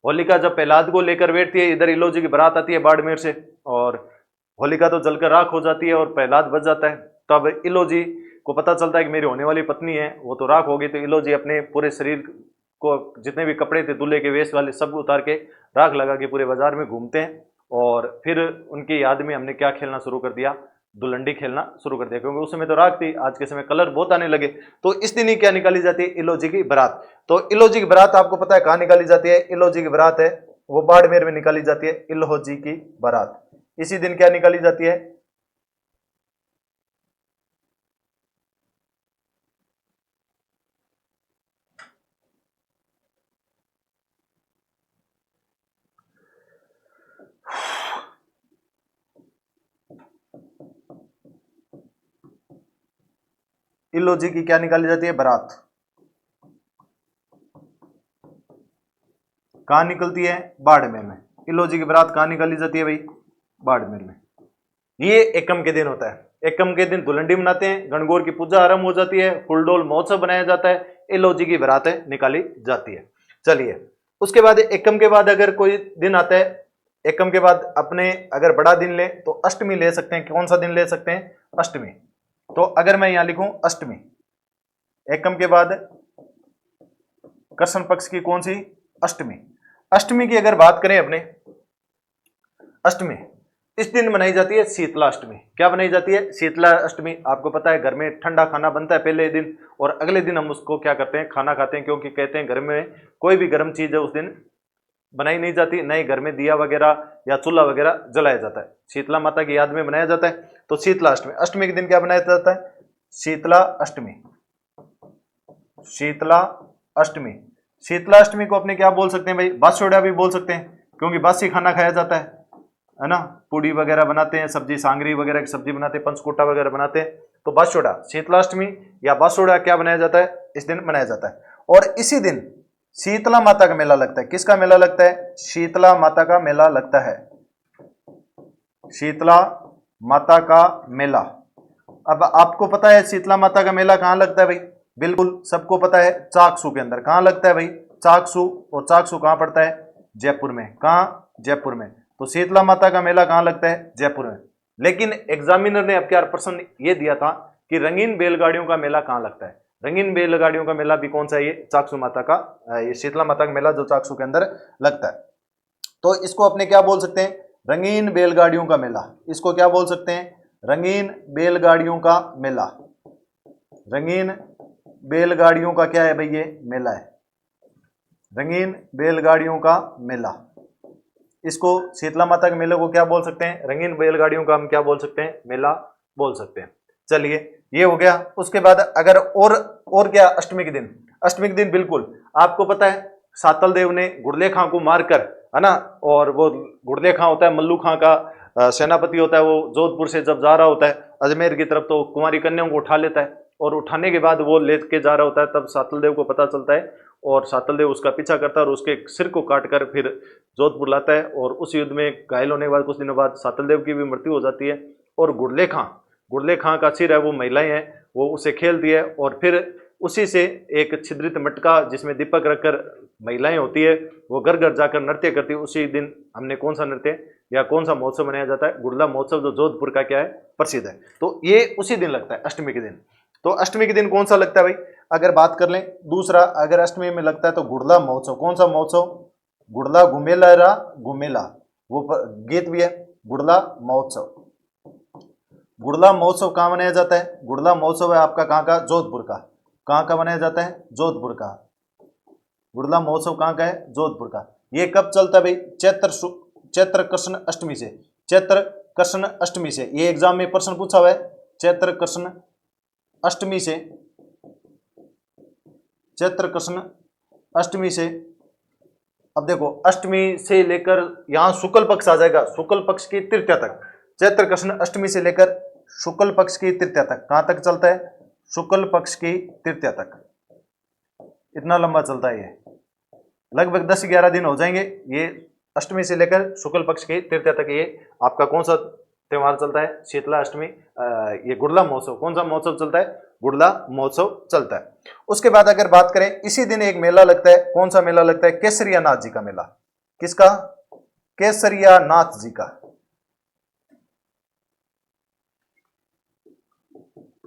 होलिका जब प्रहलाद को लेकर बैठती है, इधर इलोजी की बारात आती है बाड़मेर से, और होलिका तो जलकर राख हो जाती है और प्रहलाद बच जाता है। तब इलोजी को पता चलता है कि मेरी होने वाली पत्नी है वो तो राख हो गई। तो इलोजी अपने पूरे शरीर को, जितने भी कपड़े थे दूल्हे के वेश वाले, सब उतार के राख लगा के पूरे बाजार में घूमते हैं, और फिर उनकी याद में हमने क्या खेलना शुरू कर दिया? धुलंडी खेलना शुरू कर दिया, क्योंकि उस समय तो राख थी, आज के समय कलर बहुत आने लगे। तो इस दिन ही क्या निकाली जाती है? इलोजी की बारात। तो इलोजी की बारात आपको पता है कहाँ निकाली जाती है? इलोजी की बारात है वो बाड़मेर में निकाली जाती है, इलोजी की बारात। इसी दिन क्या निकाली जाती है? इलोजी की क्या निकाली जाती है? बारात। कहाँ निकलती है? बाड़मेर में। इलोजी की बारात कहाँ निकाली जाती है भाई? बाड़मेर में। ये एकम के दिन होता है। एकम के दिन धुलंडी मनाते हैं, गणगौर की पूजा आरंभ हो जाती है, फूलडोल महोत्सव बनाया जाता है, इलोजी की बारातें निकाली जाती है। चलिए, उसके बाद एकम के बाद अगर कोई दिन आता है, एकम के बाद अपने अगर बड़ा दिन ले तो अष्टमी ले सकते हैं। कौन सा दिन ले सकते हैं? अष्टमी। तो अगर मैं यहां लिखूं अष्टमी, एकम के बाद कृष्ण पक्ष की कौन सी? अष्टमी। अष्टमी की अगर बात करें अपने, अष्टमी इस दिन मनाई जाती है शीतला अष्टमी। क्या बनाई जाती है? शीतला अष्टमी। आपको पता है घर में ठंडा खाना बनता है पहले दिन, और अगले दिन हम उसको क्या करते हैं? खाना खाते हैं, क्योंकि कहते हैं घर में कोई भी गर्म चीज है उस दिन बनाई नहीं जाती, नए घर में दिया वगैरह या चूल्हा वगैरह जलाया जाता है। शीतला माता की याद में मनाया जाता है। तो शीतला अष्टमी, अष्टमी के दिन क्या बनाया जाता है? शीतला अष्टमी। शीतला अष्टमी। शीतला अष्टमी को अपने क्या बोल सकते हैं भाई? बास्योड़ा भी बोल सकते हैं, क्योंकि बासी खाना खाया जाता है। है ना, पूड़ी वगैरह बनाते हैं, सब्जी सांगरी वगैरह की सब्जी बनाते हैं, पंचकुटा वगैरह बनाते हैं। तो बासोड़ा, शीतलाष्टमी या बासोड़ा क्या बनाया जाता है, इस दिन बनाया जाता है। और इसी दिन शीतला माता का मेला लगता है। किसका मेला लगता है, शीतला माता का मेला लगता है, शीतला माता का मेला। अब आपको पता है शीतला माता का मेला कहाँ लगता है भाई, बिल्कुल सबको पता है, चाकसू के अंदर। कहाँ लगता है भाई, चाकसू। और चाकसू कहाँ पड़ता है, जयपुर में। कहाँ, जयपुर में। तो शीतला माता का मेला कहाँ लगता है, जयपुर में। लेकिन एग्जामिनर ने आपके प्रश्न ये दिया था कि रंगीन बैलगाड़ियों का मेला कहाँ लगता है। रंगीन बैलगाड़ियों का मेला भी कौन सा है, ये चाकसू माता का, ये शीतला माता का मेला जो चाकसू के अंदर लगता है। तो इसको अपने क्या बोल सकते हैं, रंगीन बैलगाड़ियों का मेला। इसको क्या बोल सकते हैं, रंगीन बैलगाड़ियों का मेला। रंगीन बैलगाड़ियों का क्या है भाई, ये मेला है, रंगीन बैलगाड़ियों का मेला। इसको शीतला माता के मेले को क्या बोल सकते हैं, रंगीन बैलगाड़ियों का हम क्या बोल सकते हैं, मेला बोल सकते हैं। चलिए ये हो गया। उसके बाद अगर और क्या, अष्टमी के दिन। अष्टमी के दिन बिल्कुल आपको पता है सातल देव ने गुड़ले खां को मारकर, है ना, और वो गुड़ले खां होता है मल्लू खां का सेनापति होता है, वो जोधपुर से जब जा रहा होता है अजमेर की तरफ तो कुमारी कन्याओं को उठा लेता है, और उठाने के बाद वो लेके जा रहा होता है, तब सातल देव को पता चलता है और सातल देव उसका पीछा करता है और उसके सिर को काटकर फिर जोधपुर लाता है। और उस युद्ध में घायल होने के बाद कुछ दिनों बाद सातल देव की भी मृत्यु हो जाती है। और गुड़ले खां का सिर है, वो महिलाएं हैं, वो उसे खेलती है और फिर उसी से एक छिद्रित मटका जिसमें दीपक रखकर महिलाएं होती है, वो घर घर जाकर नृत्य करती है। उसी दिन हमने कौन सा नृत्य या कौन सा महोत्सव मनाया जाता है, गुड़ला महोत्सव, जो जोधपुर का क्या है, प्रसिद्ध है। तो ये उसी दिन लगता है, अष्टमी के दिन। तो अष्टमी के दिन कौन सा लगता है भाई, अगर बात कर लें दूसरा, अगर अष्टमी में लगता है तो गुड़ला महोत्सव। कौन सा महोत्सव, गुड़ला घुमेला रा घुमेला, वो गीत भी है, गुड़ला महोत्सव। गुड़ला महोत्सव कहाँ मनाया जाता है, गुड़ला महोत्सव है आपका कहाँ का, जोधपुर का। कहाँ का मनाया जाता है, जोधपुर का। गुड़ला महोत्सव कहाँ का है, जोधपुर का। ये कब चलता है भाई, चैत्र कृष्ण अष्टमी से। चैत्र कृष्ण अष्टमी से, ये एग्जाम में प्रश्न पूछा हुआ है, चैत्र कृष्ण अष्टमी से, चैत्र कृष्ण अष्टमी से। अब देखो अष्टमी से लेकर यहां शुक्ल पक्ष आ जाएगा, शुक्ल पक्ष की तृतीया तक। चैत्र कृष्ण अष्टमी से लेकर शुक्ल पक्ष की तृतीया तक, कहां तक चलता है, शुक्ल पक्ष की तृतीया तक। इतना लंबा चलता है ये, लगभग 10-11 दिन हो जाएंगे ये, अष्टमी से लेकर शुक्ल पक्ष की तृतीया तक। ये आपका कौन सा त्योहार चलता है, शीतला अष्टमी, ये गुड़ला महोत्सव। कौन सा महोत्सव चलता है, गुड़ला महोत्सव चलता है। उसके बाद अगर बात करें, इसी दिन एक मेला लगता है, कौन सा मेला लगता है, केसरिया नाथ जी का मेला। किसका, केसरिया नाथ जी का।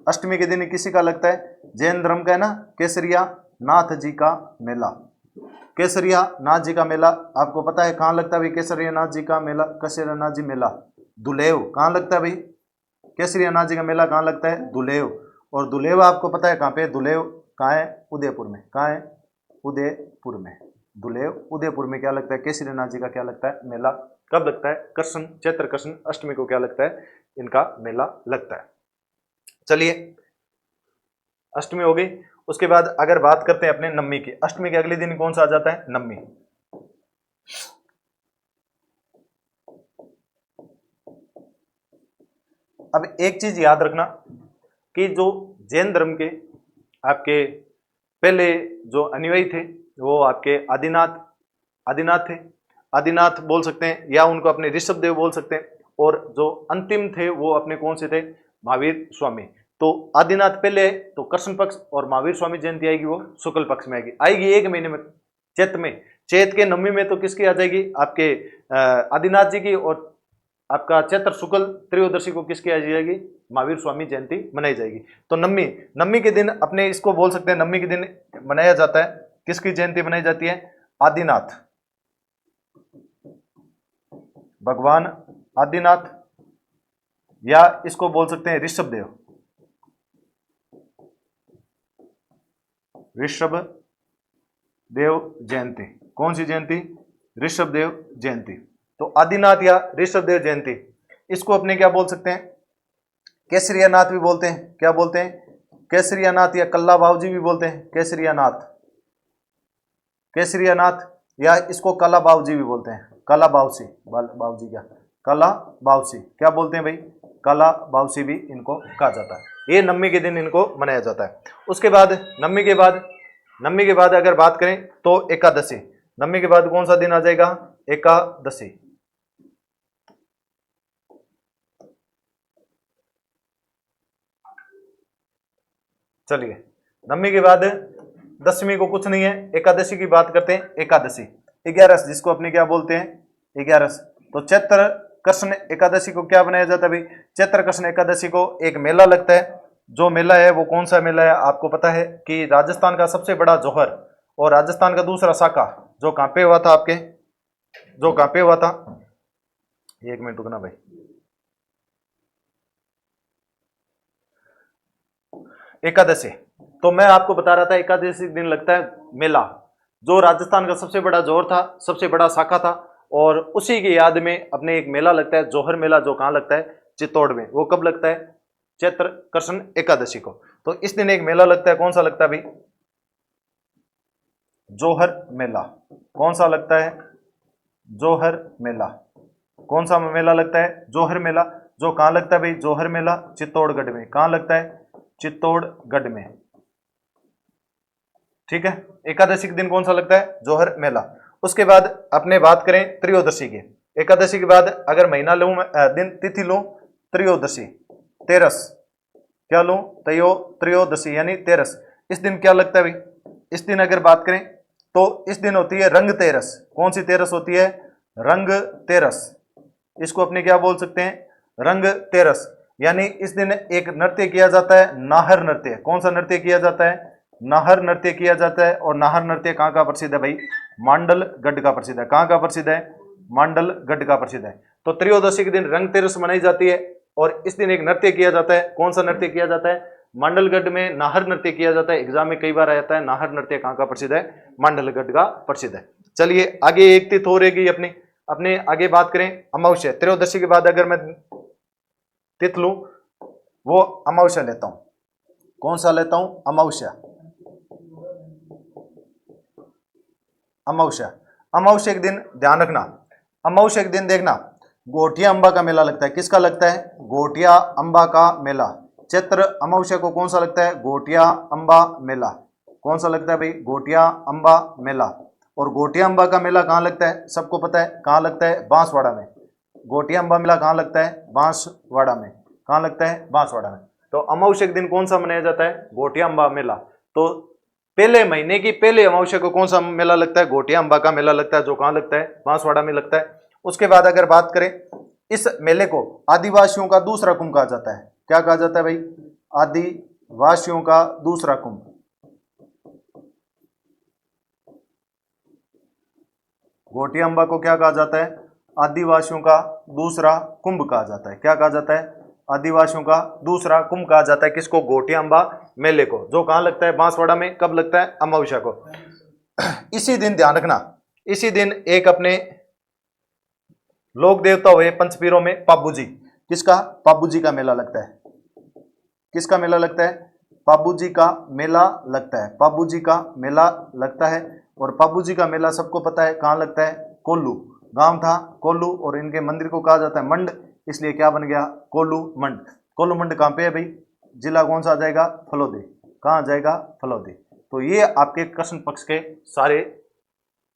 अष्टमी के दिन किसी का लगता है, जैन धर्म का है ना, केसरिया नाथ जी का मेला। केसरिया नाथ जी का मेला आपको पता है कहाँ लगता है भाई, केसरिया नाथ जी का मेला, केसरिया नाथ जी मेला दुलेव। कहाँ लगता है भाई, केसरिया नाथ जी का मेला कहाँ लगता है, दुलेव। और दुलेव आपको पता है कहाँ पे, दुलेव कहाँ है, उदयपुर में। कहाँ है, उदयपुर में। दुलेव उदयपुर में क्या लगता है, केसरिया नाथ जी का क्या लगता है, मेला। कब लगता है, कृष्ण चैत्र कृष्ण अष्टमी को क्या लगता है, इनका मेला लगता है। चलिए अष्टमी हो गई। उसके बाद अगर बात करते हैं अपने नवमी की, अष्टमी के अगले दिन कौन सा आ जाता है, नवमी। अब एक चीज याद रखना कि जो जैन धर्म के आपके पहले जो अनुयायी थे वो आपके आदिनाथ थे, आदिनाथ बोल सकते हैं, या उनको अपने ऋषभ देव बोल सकते हैं। और जो अंतिम थे वो अपने कौन से थे, महावीर स्वामी। तो आदिनाथ पहले तो कृष्ण पक्ष और महावीर स्वामी जयंती आएगी वो शुक्ल पक्ष में आएगी एक महीने में, चैत में। चैत के नवमी में तो किसकी आ जाएगी, आपके आदिनाथ जी की। और आपका चैत्र शुक्ल त्रयोदशी को किसकी आ जाएगी, महावीर स्वामी जयंती मनाई जाएगी। तो नवमी के दिन अपने इसको बोल सकते हैं, नवमी के दिन मनाया जाता है, किसकी जयंती मनाई जाती है, आदिनाथ, भगवान आदिनाथ, या इसको बोल सकते हैं ऋषभ देव, ऋषभ देव जयंती। कौन सी जयंती, ऋषभ देव जयंती। तो आदिनाथ या ऋषभ देव जयंती, इसको अपने क्या बोल सकते हैं, केसरिया नाथ भी बोलते हैं। क्या बोलते हैं, केसरिया नाथ, या कल्ला बावजी भी बोलते हैं, केसरिया नाथ, केसरिया नाथ, या इसको काला बावजी भी बोलते हैं, काला बावसी, बावजी क्या, काला बावसी, क्या बोलते हैं भाई, काला बावसी भी इनको कहा जाता है। ये नवमी के दिन इनको मनाया जाता है। उसके बाद नवमी के बाद अगर बात करें तो एकादशी। नवमी के बाद कौन सा दिन आ जाएगा, एकादशी। चलिए, नवमी के बाद दशमी को कुछ नहीं है, एकादशी की बात करते हैं। एकादशी 11 जिसको अपने क्या बोलते हैं 11। तो चैत्र कृष्ण एकादशी को क्या बनाया जाता है भाई, चैत्र कृष्ण एकादशी को एक मेला लगता है। जो मेला है वो कौन सा मेला है, आपको पता है कि राजस्थान का सबसे बड़ा जौहर और राजस्थान का दूसरा साका जो कहां पे हुआ था, आपके जो कहां पे हुआ था, एक मिनट रुकना भाई। एकादशी, तो मैं आपको बता रहा था एकादशी दिन लगता है मेला, जो राजस्थान का सबसे बड़ा जोर था, सबसे बड़ा शाखा था, और उसी की याद में अपने एक मेला लगता है जौहर मेला, जो कहाँ लगता है, चित्तौड़ में। वो कब लगता है, चैत्र कृष्ण एकादशी को। तो इस दिन एक मेला लगता है, कौन सा लगता है भाई, जौहर मेला। कौन सा लगता है, जौहर मेला। कौन सा मेला लगता है, जौहर मेला। जो कहाँ लगता है भाई, जौहर मेला चित्तौड़गढ़ में। कहाँ लगता है, चित्तौड़गढ़ में, ठीक है। एकादशी के दिन कौन सा लगता है, जौहर मेला। उसके बाद अपने बात करें त्रयोदशी की। एकादशी के बाद अगर महीना लूं, दिन तिथि लूं, त्रयोदशी, तेरस, क्या लूं, त्रयोदशी यानी तेरस। इस दिन क्या लगता है भाई, इस दिन अगर बात करें तो इस दिन होती है रंग तेरस। कौन सी तेरस होती है, रंग तेरस। इसको अपने क्या बोल सकते हैं, रंग तेरस। यानी इस दिन एक नृत्य किया जाता है, नाहर नृत्य। कौन सा नृत्य किया जाता है, नाहर नृत्य किया जाता है। और नाहर नृत्य कहाँ का प्रसिद्ध है भाई, मांडलगढ़ का प्रसिद्ध है। कहाँ का प्रसिद्ध है, मांडलगढ़ का प्रसिद्ध है। तो त्रयोदशी के दिन रंग तेरस मनाई जाती है और इस दिन एक नृत्य किया जाता है। कौन सा नृत्य किया जाता है, मांडलगढ़ में नाहर नृत्य किया जाता है। एग्जाम में कई बार आ जाता है, नाहर नृत्य कहाँ का प्रसिद्ध है, मांडलगढ़ का प्रसिद्ध है। चलिए आगे एक तिथि हो रहेगी अपने आगे बात करें अमावस्या। त्रयोदशी के बाद अगर मैं तिथि लूं, वो अमावस्या लेता हूं। कौन सा लेता हूं, अमावस्या। अमावस्या, अमावस्या के दिन ध्यान रखना, अमावस्या के दिन देखना गोटिया अंबा का मेला लगता है। किसका लगता है, गोटिया अंबा का मेला। चैत्र अमावस्या को कौन सा लगता है, गोटिया अंबा मेला। कौन सा लगता है भाई, गोटिया अंबा मेला। और गोटिया अंबा का मेला कहाँ लगता है, सबको पता है कहाँ लगता है, बांसवाड़ा में। गोटिया अंबा मेला कहाँ लगता है, बांसवाड़ा में। कहाँ लगता है, बांसवाड़ा में। तो अमावस्या के दिन कौन सा मनाया जाता है, गोटिया अंबा मेला। तो पहले महीने की पहले अमावस्या को कौन सा मेला लगता है, गोटिया अंबा का मेला लगता है, जो कहाँ लगता है, बांसवाड़ा में लगता है। उसके बाद अगर बात करें, इस मेले को आदिवासियों का दूसरा कुंभ कहा जाता है। क्या कहा जाता है भाई, आदिवासियों का दूसरा कुंभ। गोटिया अंबा को क्या कहा जाता है, आदिवासियों का दूसरा कुंभ कहा जाता है। क्या कहा जाता है, आदिवासियों का दूसरा कुंभ कहा जाता है। किसको, गोटिया अंबा मेले को, जो कहाँ लगता है, बांसवाड़ा में। कब लगता है, अमावस्या को। इसी दिन ध्यान रखना, इसी दिन एक अपने लोक देवता हुए पंचपीरों में पाबूजी, किसका, पाबूजी का मेला लगता है। किसका मेला लगता है, पाबूजी का मेला लगता है। पाबूजी का मेला लगता है। और पाबूजी का मेला सबको पता है कहाँ लगता है, कोल्लू गांव था कोल्लू, और इनके मंदिर को कहा जाता है मंड, इसलिए क्या बन गया, कोल्लू मंड। कोल्लू मंड कहाँ पे है भाई, जिला कौन सा आ जाएगा, फलोदी। कहाँ आ जाएगा, फलोदी। तो ये आपके कृष्ण पक्ष के सारे,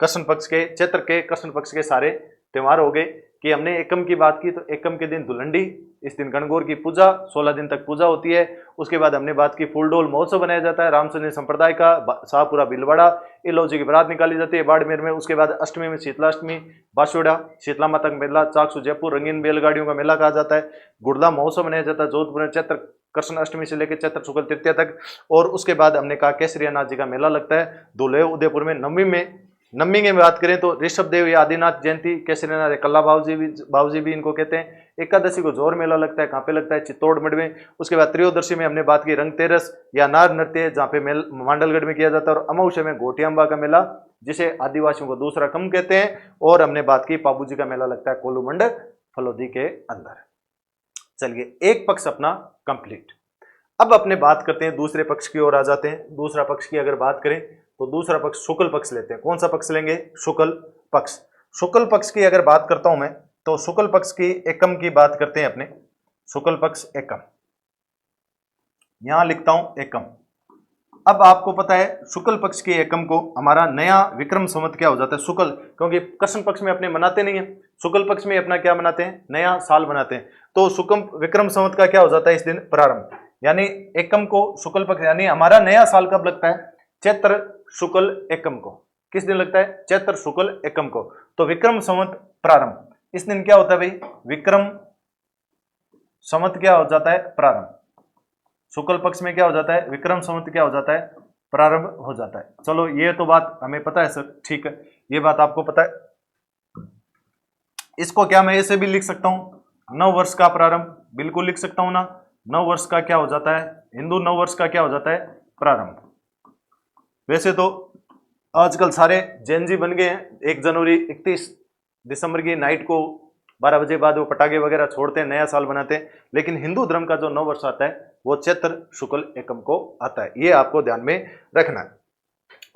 कृष्ण पक्ष के, चैत्र के कृष्ण पक्ष के सारे त्योहार हो गए। कि हमने एकम की बात की, तो एकम के दिन धुलंडी, इस दिन गणगौर की पूजा, 16 दिन तक पूजा होती है। उसके बाद हमने बात की फूलडोल महोत्सव बनाया जाता है रामचंद्र संप्रदाय का, शाहपुरा भीलवाड़ा, इलोजी की बारात निकाली जाती है बाड़मेर में। उसके बाद अष्टमी में शीतलाष्टमी, बाशुड़ा, शीतला माता का मेला, चाकसू जयपुर, रंगीन बैलगाड़ियों का मेला कहा जाता है। गुड़ला महोत्सव मनाया जाता है जोधपुर में, चैत्र कृष्ण अष्टमी से लेकर चैत्र शुक्ल तृतीया तक। और उसके बाद हमने कहा केसरियानाथ जी का मेला लगता है धुले उदयपुर में। नवमी की बात करें तो ऋषभ देव या आदिनाथ जयंती, केसरीनाथ कल्ला बाबूजी भी इनको कहते हैं। एकादशी को जोर मेला लगता है, कहाँ पे लगता है, चित्तौड़गढ़ में। उसके बाद त्रयोदशी में हमने बात की रंग तेरस या नार नृत्य, जहाँ पे मांडलगढ़ में किया जाता है। और अमावस्या में गोटिया अंबा का मेला, जिसे आदिवासियों को दूसरा कम कहते हैं। और हमने बात की पाबूजी का मेला लगता है कोलूमंड फलोदी के अंदर। चलिए एक पक्ष अपना कंप्लीट। अब अपने बात करते हैं दूसरे पक्ष की ओर आ जाते हैं। दूसरा पक्ष की अगर बात करें तो दूसरा पक्ष शुक्ल पक्ष लेते हैं। कौन सा पक्ष लेंगे, शुक्ल पक्ष। शुक्ल पक्ष की अगर बात करता हूं मैं, तो शुक्ल पक्ष की एकम की बात करते हैं अपने। शुक्ल पक्ष एकम, यहां लिखता हूं एकम। अब आपको पता है शुक्ल पक्ष के एकम को हमारा नया विक्रम संवत क्या हो जाता है, शुक्ल, क्योंकि कृष्ण पक्ष में अपने मनाते नहीं है, शुक्ल पक्ष में अपना क्या मनाते हैं, नया साल मनाते हैं। तो शुक्ल विक्रम संवत का क्या हो जाता है इस दिन प्रारंभ, यानी एकम को शुक्ल पक्ष, यानी हमारा नया साल कब लगता है, चैत्र शुक्ल एकम को। किस दिन लगता है, चैत्र शुक्ल एकम को। तो विक्रम संवत प्रारंभ, इस दिन क्या होता है भाई, विक्रम संवत क्या हो जाता है, प्रारंभ। शुक्ल पक्ष में क्या हो जाता है, विक्रम संवत क्या हो जाता है, प्रारंभ हो जाता है। चलो ये तो बात हमें पता है सर, ठीक है, ये बात आपको पता है। इसको क्या मैं ऐसे भी लिख सकता हूं, नव वर्ष का प्रारंभ, बिल्कुल लिख सकता हूं ना। नव वर्ष का क्या हो जाता है, हिंदू नव वर्ष का क्या हो जाता है, प्रारंभ। वैसे तो आजकल सारे जैन बन गए हैं, 1 जनवरी 31 दिसंबर की नाइट को 12 बजे बाद वो पटाखे वगैरह छोड़ते हैं, नया साल बनाते हैं, लेकिन हिंदू धर्म का जो नव वर्ष आता है वो चैत्र शुक्ल एकम को आता है, ये आपको ध्यान में रखना है।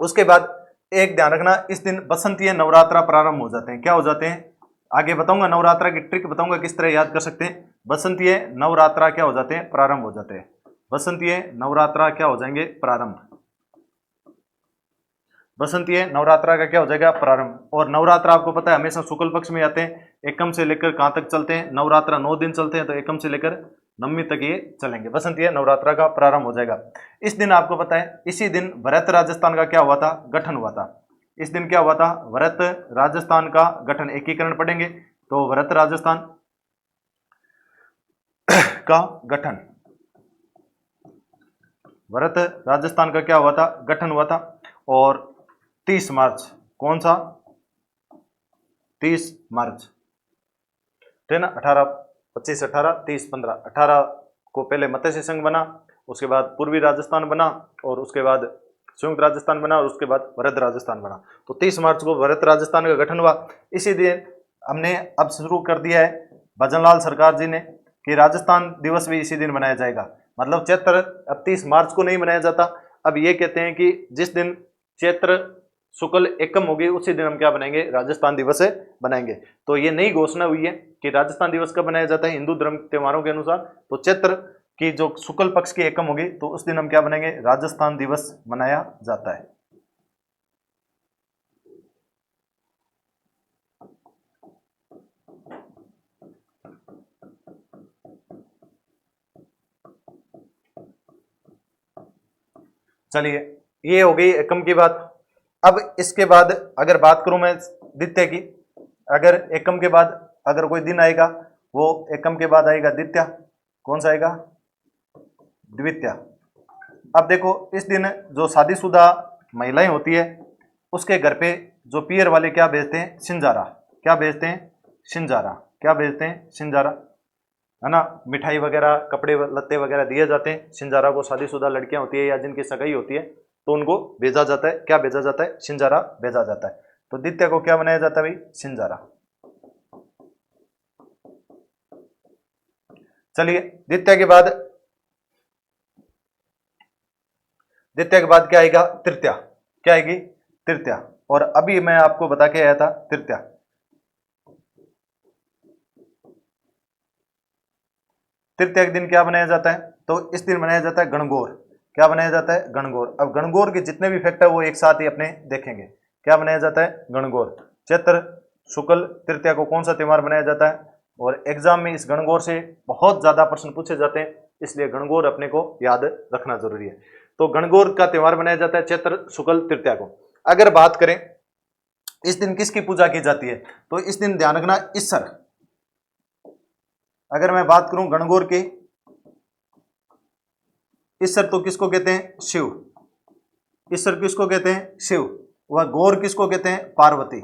उसके बाद एक ध्यान रखना, इस दिन बसंतीय नवरात्रा प्रारंभ हो जाते हैं। क्या हो जाते हैं, आगे बताऊंगा, नवरात्रा की ट्रिक बताऊंगा किस तरह याद कर सकते हैं। बसंतीय नवरात्रा क्या हो जाते हैं, प्रारंभ हो जाते हैं। बसंतीय नवरात्रा क्या हो जाएंगे, प्रारंभ। बसंतीय नवरात्रा का क्या हो जाएगा, प्रारंभ। और नवरात्रा आपको पता है हमेशा शुक्ल पक्ष में आते हैं, एकम से लेकर कहां तक चलते हैं, नवरात्रा 9 दिन चलते हैं, तो एकम से लेकर नवमी तक ये चलेंगे। बसंतीय नवरात्रा का प्रारंभ हो जाएगा। इस दिन आपको पता है, इसी दिन भरत राजस्थान का क्या हुआ था, गठन हुआ था। इस दिन क्या हुआ था, भरत राजस्थान का गठन, एकीकरण पढ़ेंगे तो भरत राजस्थान का गठन, भरत राजस्थान का क्या हुआ था, गठन हुआ था। और 30 मार्च, कौन सा, 30 मार्च, है ना, 18, 25, 18, 30, 15, 18 को पहले मत्स्य संघ बना, उसके बाद पूर्वी राजस्थान बना, और उसके बाद संयुक्त राजस्थान बना, और उसके बाद भरत राजस्थान बना। तो 30 मार्च को भरत राजस्थान का गठन हुआ। इसी दिन हमने अब शुरू कर दिया है भजनलाल सरकार जी ने कि राजस्थान दिवस भी इसी दिन मनाया जाएगा। मतलब चैत्र अब 30 मार्च को नहीं मनाया जाता, अब ये कहते हैं कि जिस दिन चैत्र शुक्ल एकम होगी उसी दिन हम क्या बनाएंगे, राजस्थान दिवस बनाएंगे। तो ये नई घोषणा हुई है कि राजस्थान दिवस कब मनाया जाता है हिंदू धर्म त्योहारों के अनुसार, तो चैत्र की जो शुक्ल पक्ष की एकम होगी तो उस दिन हम क्या बनाएंगे, राजस्थान दिवस मनाया जाता है। चलिए ये हो गई एकम की बात। अब इसके बाद अगर बात करूं मैं द्वितीय की, अगर एकम के बाद अगर कोई दिन आएगा वो एकम के बाद आएगा द्वितीय, कौन सा आएगा, द्वितीय। अब देखो इस दिन जो शादीशुदा महिलाएं होती है उसके घर पे जो पियर वाले क्या भेजते हैं, सिंजारा, क्या भेजते हैं, सिंजारा, क्या भेजते हैं, सिंजारा, है ना, मिठाई वगैरह कपड़े लत्ते वगैरह दिए जाते हैं। सिंजारा को शादीशुदा लड़कियां होती है या जिनकी सगाई होती है तो उनको भेजा जाता है, क्या भेजा जाता है, सिंजारा भेजा जाता है। तो द्वितीय को क्या बनाया जाता है भाई, सिंजारा। चलिए द्वितीय के बाद, द्वितीय के बाद क्या आएगा, तृतीया, क्या आएगी, तृतीया। और अभी मैं आपको बता के आया था तृतीया, तृतीया के दिन क्या बनाया जाता है, तो इस दिन बनाया जाता है गणगौर, क्या बनाया जाता है, गणगौर। अब गणगौर के जितने भी फैक्ट है वो एक साथ ही अपने देखेंगे। क्या बनाया जाता है, गणगौर। चैत्र शुक्ल तृतीया को कौन सा त्योहार बनाया जाता है, और एग्जाम में इस गणगौर से बहुत ज्यादा प्रश्न पूछे जाते हैं, इसलिए गणगौर अपने को याद रखना जरूरी है। तो गणगौर का त्योहार बनाया जाता है चैत्र शुक्ल तृतीया को। अगर बात करें इस दिन किसकी पूजा की जाती है, तो इस दिन ध्यान रखना ईश्वर। अगर मैं बात करूं गणगौर की, ईश्वर तो किसको कहते हैं, शिव। ईश्वर किसको कहते हैं, शिव। वह गौर किसको कहते हैं, पार्वती।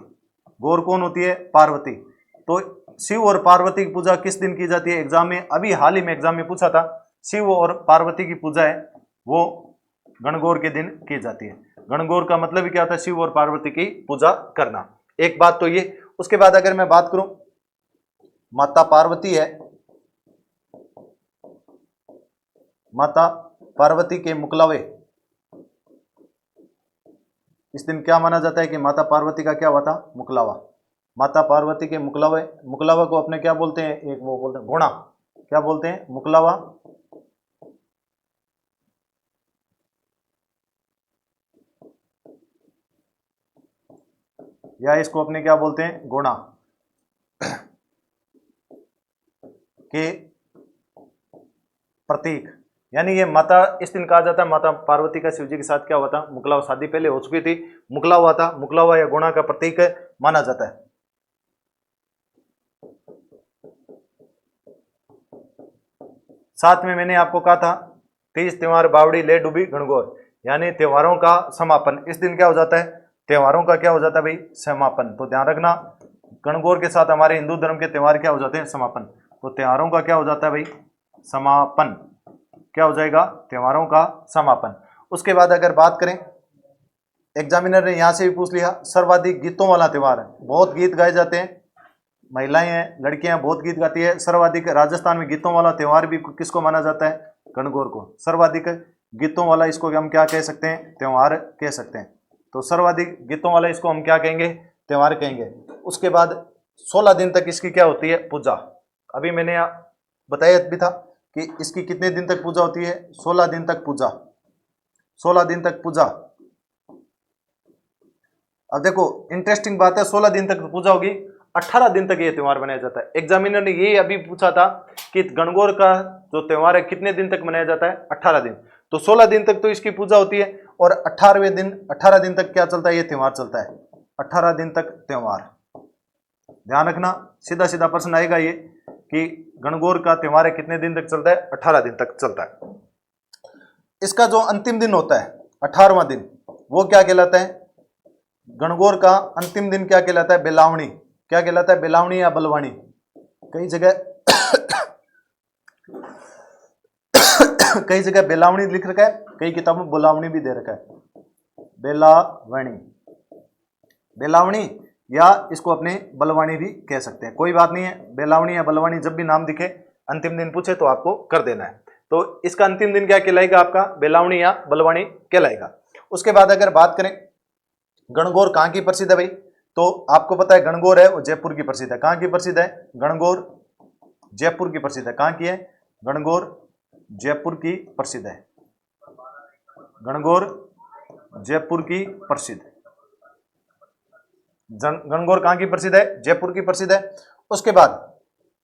गौर कौन होती है, पार्वती। तो शिव और पार्वती की पूजा किस दिन की जाती है, एग्जाम में अभी हाल ही में एग्जाम में पूछा था, शिव और पार्वती की पूजा है वो गणगौर के दिन की जाती है। गणगौर का मतलब ही क्या होता है, शिव और पार्वती की पूजा करना। एक बात तो ये। उसके बाद अगर मैं बात करूं माता पार्वती है, माता पार्वती के मुकलावे, इस दिन क्या माना जाता है कि माता पार्वती का क्या हुआ था, मुकलावा। माता पार्वती के मुकलावा, मुकलावा को अपने क्या बोलते हैं, एक वो बोलते हैं घोड़ा, क्या बोलते हैं, मुकलावा। या इसको अपने क्या बोलते हैं, घोड़ा के प्रतीक। यानी ये माता, इस दिन कहा जाता है माता पार्वती का शिव जी के साथ क्या हुआ था, मुकलावा, शादी पहले हो चुकी थी, मुकला हुआ था, मुकलावा या गुणा का प्रतीक माना जाता है। साथ में मैंने आपको कहा था तीज त्योहार बावड़ी ले डूबी गणगौर, यानी त्योहारों का समापन। इस दिन क्या हो जाता है, त्योहारों का क्या हो जाता है भाई, समापन। तो ध्यान रखना, गणगौर के साथ हमारे हिंदू धर्म के त्योहार क्या हो जाते हैं, समापन। तो त्योहारों का क्या हो जाता है भाई, समापन। क्या हो जाएगा, त्योहारों का समापन। उसके बाद अगर बात करें, एग्जामिनर ने यहां से भी पूछ लिया, सर्वाधिक गीतों वाला त्योहार है, बहुत गीत गाए जाते हैं, महिलाएं हैं, लड़कियां बहुत गीत गाती है। सर्वाधिक राजस्थान में गीतों वाला त्योहार भी किसको माना जाता है, गणगौर को। सर्वाधिक गीतों वाला इसको हम क्या कह सकते हैं, त्योहार कह सकते हैं। तो सर्वाधिक गीतों वाला इसको हम क्या कहेंगे, त्योहार कहेंगे। उसके बाद 16 दिन तक इसकी क्या होती है, पूजा। अभी मैंने बताया भी था कि इसकी कितने दिन तक पूजा होती है, 16 दिन तक पूजा, 16 दिन तक पूजा। अब देखो इंटरेस्टिंग बात है, 16 दिन तक पूजा होगी, 18 दिन तक ये त्योहार मनाया जाता है। एग्जामिनर ने ये अभी पूछा था कि गणगौर का जो त्योहार है कितने दिन तक मनाया जाता है, 18 दिन। तो 16 दिन तक तो इसकी पूजा होती है, और 18वें दिन, 18 दिन तक क्या चलता है, ये त्योहार चलता है, 18 दिन तक त्योहार। ध्यान रखना, सीधा सीधा प्रश्न आएगा ये कि गणगौर का त्योहार है कितने दिन तक चलता है, 18 दिन तक चलता है। इसका जो अंतिम दिन होता है 18वां दिन, वो क्या कहलाता है, गणगौर का अंतिम दिन क्या कहलाता है, बेलावणी। क्या कहलाता है, बेलावणी या बलवानी। कई जगह कई जगह बेलावणी लिख रखा है, कई किताबों में बुलावनी भी दे रखा है, बेलावणी, बेलावणी, या इसको अपने बलवानी भी कह सकते हैं, कोई बात नहीं है। बेलावणी या बलवानी जब भी नाम दिखे, अंतिम दिन पूछे तो आपको कर देना है। तो इसका अंतिम दिन क्या कहलाएगा आपका, बेलावणी या बलवानी कहलाएगा। उसके बाद अगर बात करें गणगौर कहाँ की प्रसिद्ध है भाई, तो आपको पता है गणगौर है वो जयपुर की प्रसिद्ध है। कहाँ की प्रसिद्ध है, गणगौर जयपुर की प्रसिद्ध है। कहाँ की है, गणगौर जयपुर की प्रसिद्ध है, गणगौर जयपुर की प्रसिद्ध। गणगौर कहाँ की प्रसिद्ध है, जयपुर की प्रसिद्ध है। उसके बाद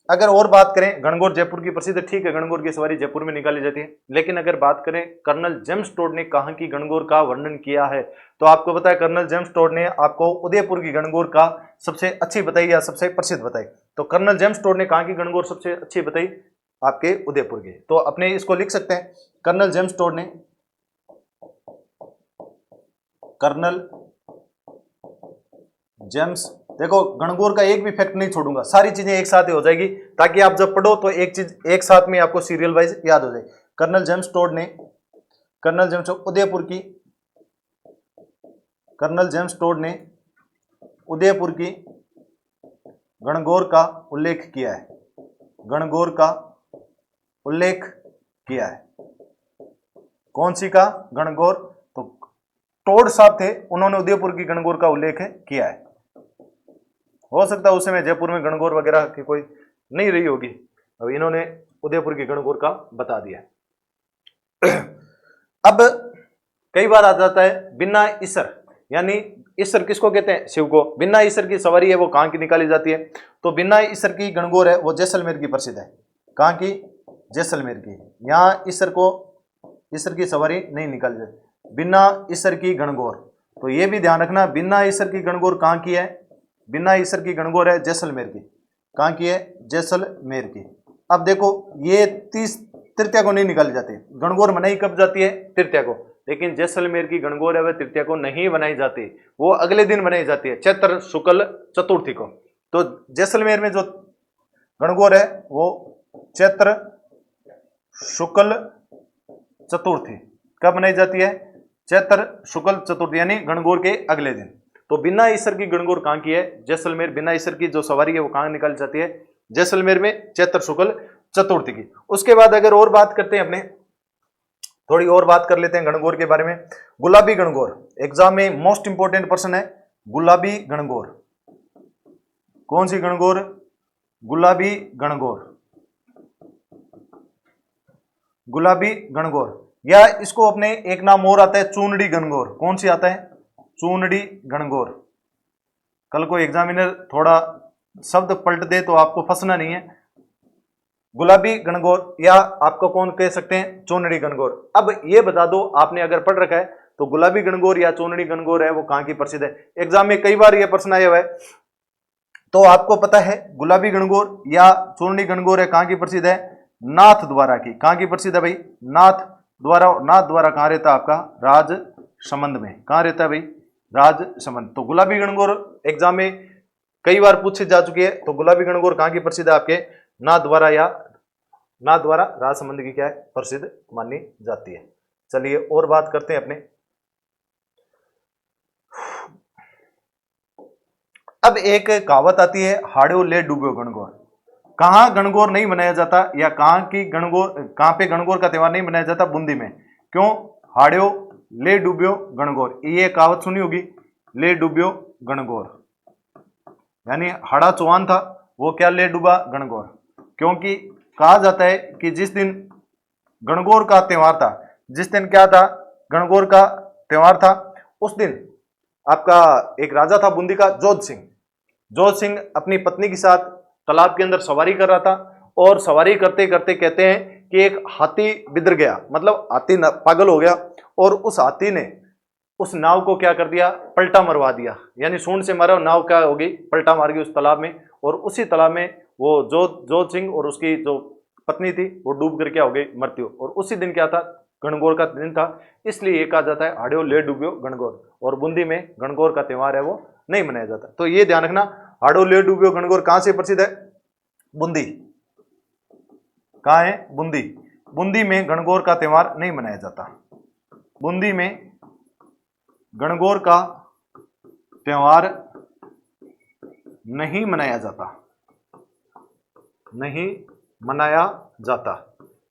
अगर और बात करें, गणगौर जयपुर की प्रसिद्ध, ठीक है, गणगौर की सवारी जयपुर में निकाली जाती है, लेकिन अगर बात करें कर्नल जेम्स टोड ने कहाँ की गणगौर का वर्णन किया है, तो आपको पता है कर्नल जेम्स टोड ने आपको उदयपुर की गणगौर का सबसे अच्छी बताई या सबसे प्रसिद्ध बताई। तो कर्नल जेम्स टोड ने कहाँ की गणगौर सबसे अच्छी बताई, आपके उदयपुर की। तो अपने इसको लिख सकते हैं, कर्नल जेम्स टोड ने, कर्नल जेम्स, देखो गणगौर का एक भी फैक्ट नहीं छोड़ूंगा, सारी चीजें एक साथ ही हो जाएगी, ताकि आप जब पढ़ो तो एक चीज एक साथ में आपको सीरियल वाइज याद हो जाए। कर्नल जेम्स टोड ने, कर्नल जेम्स उदयपुर की, कर्नल जेम्स टोड ने उदयपुर की गणगौर का उल्लेख किया है, गणगौर का उल्लेख किया है। कौन सी का, गणगौर। तो टोड साहब थे, उन्होंने उदयपुर की गणगौर का उल्लेख किया है। हो सकता है उस समय जयपुर में गणगौर वगैरह की कोई नहीं रही होगी, अब इन्होंने उदयपुर की गणगौर का बता दिया। अब कई बार आ जाता है बिना ईसर, यानी ईसर किसको कहते हैं, शिव को। बिना ईसर की सवारी है वो कहाँ की निकाली जाती है, तो बिना ईसर की गणगौर है वो जैसलमेर की प्रसिद्ध है। कहाँ की, जैसलमेर की। यहाँ ईसर को, ईसर की सवारी नहीं निकाली जाती, बिना ईसर की गणगौर। तो ये भी ध्यान रखना, बिना ईसर की गणगौर कहाँ की है, बिना ईसर की गणगौर है जैसलमेर की। कहाँ की है, जैसलमेर की। अब देखो ये 30 तृतीया को नहीं निकाली जाती, गणगौर मनाई कब जाती है, तृतीया को, लेकिन जैसलमेर की गणगौर है वह तृतीया को नहीं बनाई जाती, वो अगले दिन बनाई जाती है, चैत्र शुक्ल चतुर्थी को। तो जैसलमेर में जो गणगौर है वो चैत्र शुक्ल चतुर्थी कब बनाई जाती है, चैत्र शुक्ल चतुर्थी, यानी गणगौर के अगले दिन। तो बिना ईसर की गणगौर कहाँ की है, जैसलमेर। बिना ईसर की जो सवारी है वो कहाँ निकाली जाती है, जैसलमेर में, चैत्र शुक्ल चतुर्थी की। उसके बाद अगर और बात करते हैं, अपने थोड़ी और बात कर लेते हैं गणगौर के बारे में। गुलाबी गणगौर, एग्जाम में मोस्ट इंपोर्टेंट प्रश्न है, गुलाबी गणगौर। कौन सी गणगौर? गुलाबी गणगौर, गुलाबी गणगौर। या इसको अपने एक नाम और आता है चूनड़ी गणगौर। कौन सी आता है? चूनड़ी गणगौर। कल को एग्जामिनर थोड़ा शब्द पलट दे तो आपको फंसना नहीं है। गुलाबी गणगौर या आपको कौन कह सकते हैं? चूनड़ी गणगौर। अब ये बता दो, आपने अगर पढ़ रखा है तो गुलाबी गणगौर या चूनड़ी गणगौर है वो कहां की प्रसिद्ध है? एग्जाम में कई बार ये प्रश्न आया हुआ है, तो आपको पता है गुलाबी गणगौर या चूनड़ी गणगौर है कहां की प्रसिद्ध है? नाथ द्वारा की। कहां की प्रसिद्ध है भाई? नाथ द्वारा। नाथ द्वारा कहां रहता है आपका? राजसमंद में। कहां रहता है भाई? राजसमंद। तो गुलाबी गणगौर एग्जाम में कई बार पूछी जा चुकी है। तो गुलाबी गणगौर कहां की प्रसिद्ध है आपके? नाथ द्वारा या नाथ द्वारा राजसमंद की क्या है? प्रसिद्ध मानी जाती है। चलिए और बात करते हैं अपने। अब एक कहावत आती है, हाड़ो ले डूबो गणगौर। कहां गणगौर नहीं मनाया जाता या कहां की गणगौर, कहां पे गणगौर का त्योहार नहीं मनाया जाता? बूंदी में। क्यों? हाड़ो ले डूब्यो गणगौर। ये कहावत सुनी होगी, ले डूब्यो गणगौर, यानी हाड़ा चौहान था वो क्या ले डूबा? गणगौर। क्योंकि कहा जाता है कि जिस दिन गणगौर का त्योहार था, जिस दिन क्या था? गणगौर का त्योहार था, उस दिन आपका एक राजा था बूंदी का, जोध सिंह। जोध सिंह अपनी पत्नी के साथ तालाब के अंदर सवारी कर रहा था और सवारी करते करते कहते हैं कि एक हाथी बिदर गया, मतलब हाथी पागल हो गया और उस हाथी ने उस नाव को क्या कर दिया? पलटा मरवा दिया। यानी सूंड से मारा, नाव क्या होगी? पलटा मार गई उस तालाब में। और उसी तालाब में वो जोध सिंह और उसकी जो पत्नी थी वो डूब कर क्या हो गई? मृत्यु। और उसी दिन क्या था? गणगौर का दिन था। इसलिए ये कहा जाता है हाड़ो ले डूब्यो गणगौर। और बूंदी में गणगौर का त्योहार है वो नहीं मनाया जाता। तो ये ध्यान रखना, हाड़ो ले डूब्यो गणगौर कहां से प्रसिद्ध है? बूंदी। कहां है? बूंदी। बूंदी में गणगौर का त्योहार नहीं मनाया जाता। बूंदी में गणगौर का त्योहार नहीं मनाया जाता, नहीं मनाया जाता।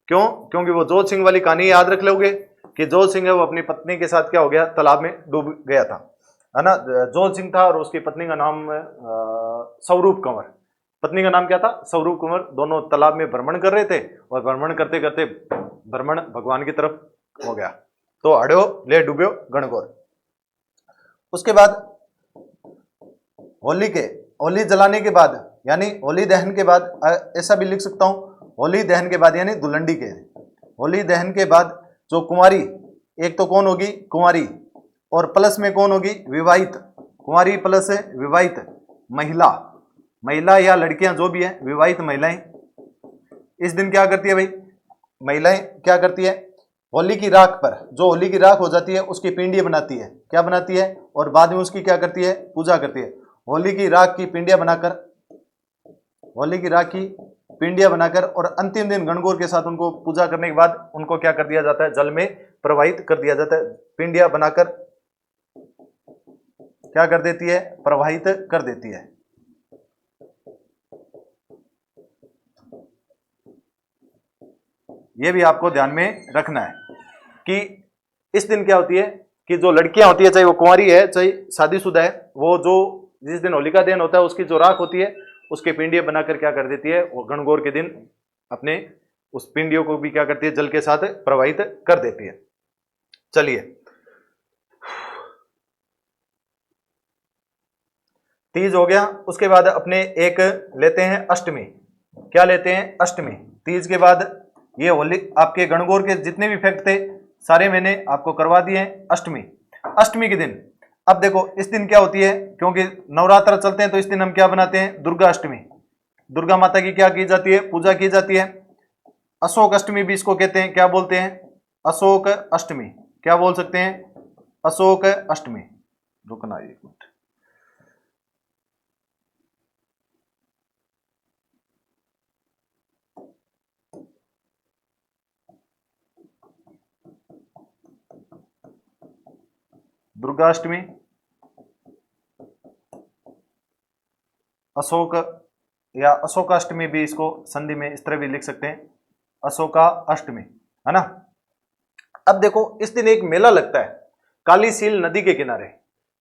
क्यों? क्योंकि वो जोध सिंह वाली कहानी याद रख लोगे कि जोध सिंह है वो अपनी पत्नी के साथ क्या हो गया? तालाब में डूब गया था, है ना। जोध सिंह था और उसकी पत्नी का नाम स्वरूप कंवर। पत्नी का नाम क्या था? स्वरूप कंवर। दोनों तालाब में भ्रमण कर रहे थे और भ्रमण करते करते भ्रमण भगवान की तरफ हो गया। तो हाड़ो ले डूब्यो गणगौर। उसके बाद होली जलाने के बाद, यानी होली दहन के बाद, ऐसा भी लिख सकता हूं, होली दहन के बाद यानी धुलंडी के, होली दहन के बाद जो कुंवारी, एक तो कौन होगी? कुंवारी, और प्लस में कौन होगी? विवाहित। कुंवारी प्लस विवाहित महिला, महिला या लड़कियां जो भी है, विवाहित महिलाएं इस दिन क्या करती है भाई? महिलाएं क्या करती है? होली की राख पर, जो होली की राख हो जाती है उसकी पिंडियां बनाती है। क्या बनाती है? और बाद में उसकी क्या करती है? पूजा करती है। होली की राख की पिंडियां बनाकर, होली की राख की पिंडियां बनाकर और अंतिम दिन गणगौर के साथ उनको पूजा करने के बाद उनको क्या कर दिया जाता है? जल में प्रवाहित कर दिया जाता है। पिंडियां बनाकर क्या कर देती है? प्रवाहित कर देती है। यह भी आपको ध्यान में रखना है कि इस दिन क्या होती है कि जो लड़कियां होती है, चाहे वो कुंवारी है चाहे शादीशुदा है, वो जो जिस दिन होलिका दहन होता है उसकी जो राख होती है उसके पिंडियां बनाकर क्या कर देती है? वो गणगौर के दिन अपने उस पिंडियों को भी क्या करती है? जल के साथ प्रवाहित कर देती है। चलिए, तीज हो गया। उसके बाद अपने एक लेते हैं अष्टमी। क्या लेते हैं? अष्टमी। तीज के बाद ये होली, आपके गणगौर के जितने भी फैक्ट थे सारे मैंने आपको करवा दिए हैं। अष्टमी, अष्टमी के दिन अब देखो इस दिन क्या होती है, क्योंकि नवरात्र चलते हैं तो इस दिन हम क्या बनाते हैं? दुर्गा अष्टमी। दुर्गा माता की क्या की जाती है? पूजा की जाती है। अशोक अष्टमी भी इसको कहते हैं। क्या बोलते हैं? अशोक अष्टमी। क्या बोल सकते हैं? अशोक अष्टमी। रुकना एक मिनट। दुर्गाष्टमी, अशोक या अशोकाष्टमी भी, इसको संधि में इस तरह भी लिख सकते हैं, अशोका अष्टमी, है ना। अब देखो इस दिन एक मेला लगता है कालीसील नदी के किनारे।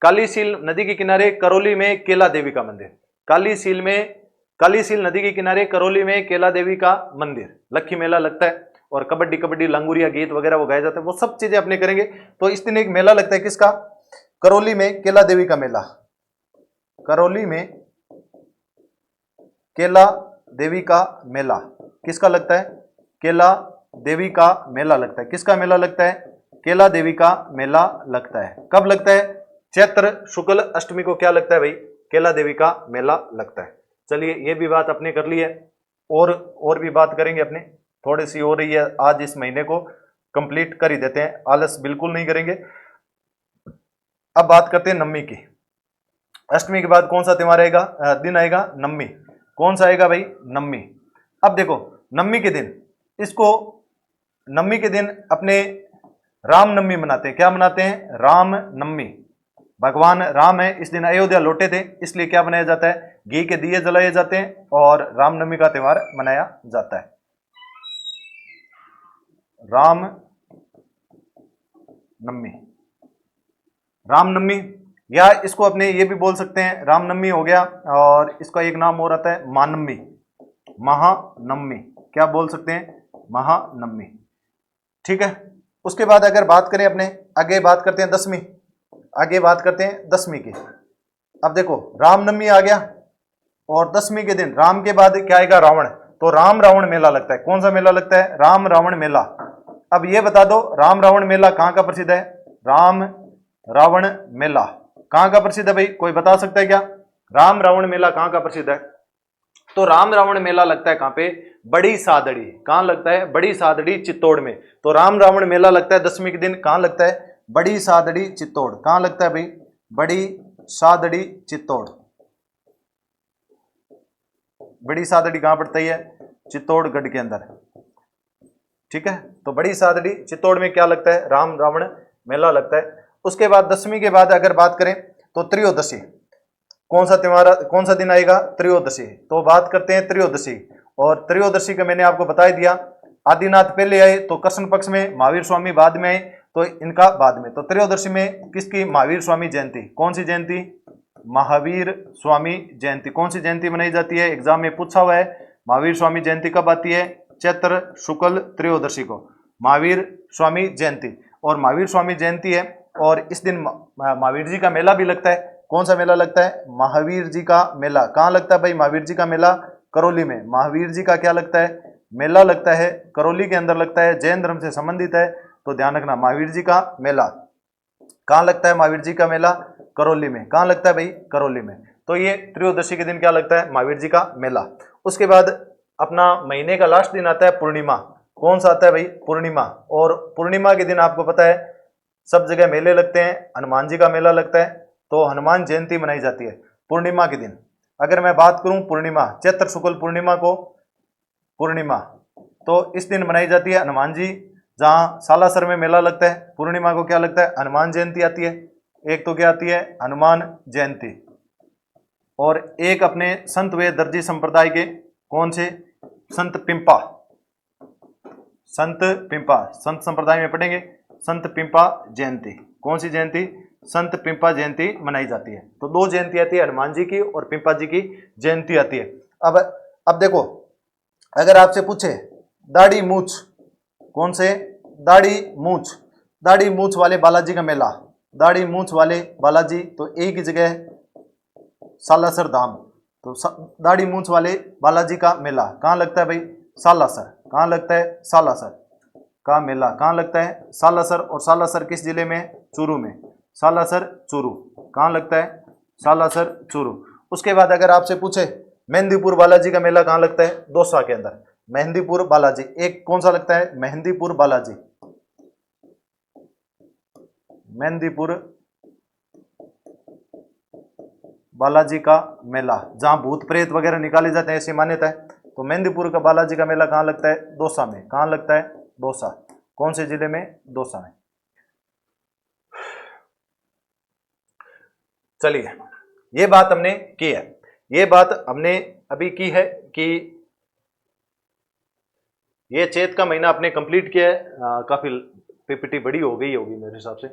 कालीसील नदी के किनारे करौली में केला देवी का मंदिर। काली सील नदी के किनारे करौली में केला देवी का मंदिर, लक्खी मेला लगता है और कबड्डी कबड्डी लंगूरिया गीत वगैरह वो गाए जाते हैं, वो सब चीजें अपने करेंगे। तो इस दिन एक मेला लगता है किसका, करौली में केला देवी का मेला, करौली में केला देवी का मेला किसका लगता है, केला देवी का मेला लगता है। किसका मेला लगता है, केला देवी का मेला लगता है। कब लगता है, चैत्र शुक्ल अष्टमी को क्या लगता है भाई, केला देवी का मेला लगता है। चलिए ये भी बात अपने कर ली है, और भी बात करेंगे अपने, थोड़ी सी हो रही है, आज इस महीने को कंप्लीट कर ही देते हैं, आलस बिल्कुल नहीं करेंगे। अब बात करते हैं नवमी की। अष्टमी के बाद कौन सा त्योहार आएगा, दिन आएगा, नवमी। कौन सा आएगा भाई, नवमी। अब देखो नवमी के दिन, इसको नवमी के दिन अपने राम नवमी मनाते हैं। क्या मनाते हैं, राम नवमी। भगवान राम है इस दिन अयोध्या लौटे थे, इसलिए क्या बनाया जाता है, घी के दिए जलाए जाते हैं और रामनवमी का त्योहार मनाया जाता है। राम नवमी, रामनवमी, या इसको अपने ये भी बोल सकते हैं, रामनवमी हो गया, और इसका एक नाम और आता है महानवमी, महानवमी। क्या बोल सकते हैं, महानवमी। ठीक है। उसके बाद अगर बात करें अपने, आगे बात करते हैं दसवीं, आगे बात करते हैं दसवीं की। अब देखो रामनवमी आ गया, और दसवीं के दिन राम के बाद क्या आएगा, रावण। तो राम रावण मेला लगता है। कौन सा मेला लगता है, राम रावण मेला। अब ये बता दो राम रावण मेला कहां का प्रसिद्ध है, राम रावण मेला कहां का प्रसिद्ध है भाई, कोई बता सकता है क्या, राम रावण मेला कहां का प्रसिद्ध है। तो राम रावण मेला लगता है कहां पे, बड़ी सादड़ी। कहां लगता है, बड़ी सादड़ी चित्तौड़ में। तो राम रावण मेला लगता है दसवीं के दिन, कहां लगता है, बड़ी सादड़ी चित्तौड़। कहां लगता है भाई, बड़ी सादड़ी चित्तौड़। बड़ी सादड़ी कहां पड़ता है, चित्तौड़गढ़ के अंदर। ठीक है। तो बड़ी सादड़ी चित्तौड़ में क्या लगता है, राम रावण मेला लगता है। उसके बाद दसवीं के बाद अगर बात करें तो त्रयोदशी। कौन सा त्योहार, कौन सा दिन आएगा, त्रयोदशी। तो बात करते हैं त्रयोदशी, और त्रयोदशी का मैंने आपको बता दिया, आदिनाथ पहले आए तो कृष्ण पक्ष में, महावीर स्वामी बाद में आए तो इनका बाद में। तो त्रयोदशी में किसकी, महावीर स्वामी जयंती। कौन सी जयंती, महावीर स्वामी जयंती। कौन सी जयंती मनाई जाती है, एग्जाम में पूछा हुआ है। महावीर स्वामी जयंती कब आती है, चैत्र शुक्ल त्रयोदशी को महावीर स्वामी जयंती। और महावीर स्वामी जयंती है, और इस दिन महावीर जी का मेला भी लगता है। कौन सा मेला लगता है, महावीर जी का मेला। कहाँ लगता है भाई, महावीर जी का मेला करौली में। महावीर जी का क्या लगता है, मेला लगता है करौली के अंदर लगता है, जैन धर्म से संबंधित है। तो ध्यान रखना, महावीर जी का मेला कहाँ लगता है, महावीर जी का मेला करौली में। कहाँ लगता है भाई, करौली में। तो ये त्रयोदशी के दिन क्या लगता है, महावीर जी का मेला। उसके बाद अपना महीने का लास्ट दिन आता है पूर्णिमा। कौन सा आता है भाई, पूर्णिमा। और पूर्णिमा के दिन आपको पता है सब जगह मेले लगते हैं, हनुमान जी का मेला लगता है, तो हनुमान जयंती मनाई जाती है पूर्णिमा के दिन। अगर मैं बात करूं पूर्णिमा, चैत्र शुक्ल पूर्णिमा को पूर्णिमा, तो इस दिन मनाई जाती है हनुमान जी। जहां सालासर में मेला लगता है, पूर्णिमा को क्या लगता है, हनुमान जयंती आती है। एक तो क्या आती है, हनुमान जयंती। और एक अपने संत वे दर्जी संप्रदाय के, कौन से, संत पिंपा, संत पिंपा, संत संप्रदाय में पढ़ेंगे, संत पिंपा जयंती। कौन सी जयंती, संत पिंपा जयंती मनाई जाती है। तो दो जयंती आती है, हनुमान जी की और पिंपा जी की जयंती आती है। अब देखो अगर आपसे पूछे दाढ़ी मूछ, कौन से, दाढ़ी मूछ, दाढ़ी मूछ वाले बालाजी का मेला, दाढ़ी मूछ वाले बालाजी, तो एक ही जगह सालासर धाम। तो दाढ़ी मूछ वाले बालाजी का मेला कहाँ लगता है भाई, सालासर। कहाँ लगता है, सालासर का मेला कहाँ लगता है, सालासर। और सालासर किस जिले में, चूरू में। सालासर चूरू कहाँ लगता है, सालासर चूरू। उसके बाद अगर आपसे पूछे मेहंदीपुर बालाजी का मेला कहाँ लगता है, दौसा के अंदर। मेहंदीपुर बालाजी, एक कौन सा लगता है, मेहंदीपुर बालाजी, मेहंदीपुर बालाजी का मेला, जहां भूत प्रेत वगैरह निकाले जाते हैं ऐसी मान्यता है। तो मेहंदीपुर का बालाजी का मेला कहाँ लगता है, दौसा में। कहाँ लगता है, दौसा। कौन से जिले में, दौसा में। चलिए ये बात हमने की है, ये बात हमने अभी की है कि ये चैत का महीना आपने कंप्लीट किया है। काफी पीपीटी बड़ी हो गई होगी मेरे हिसाब से।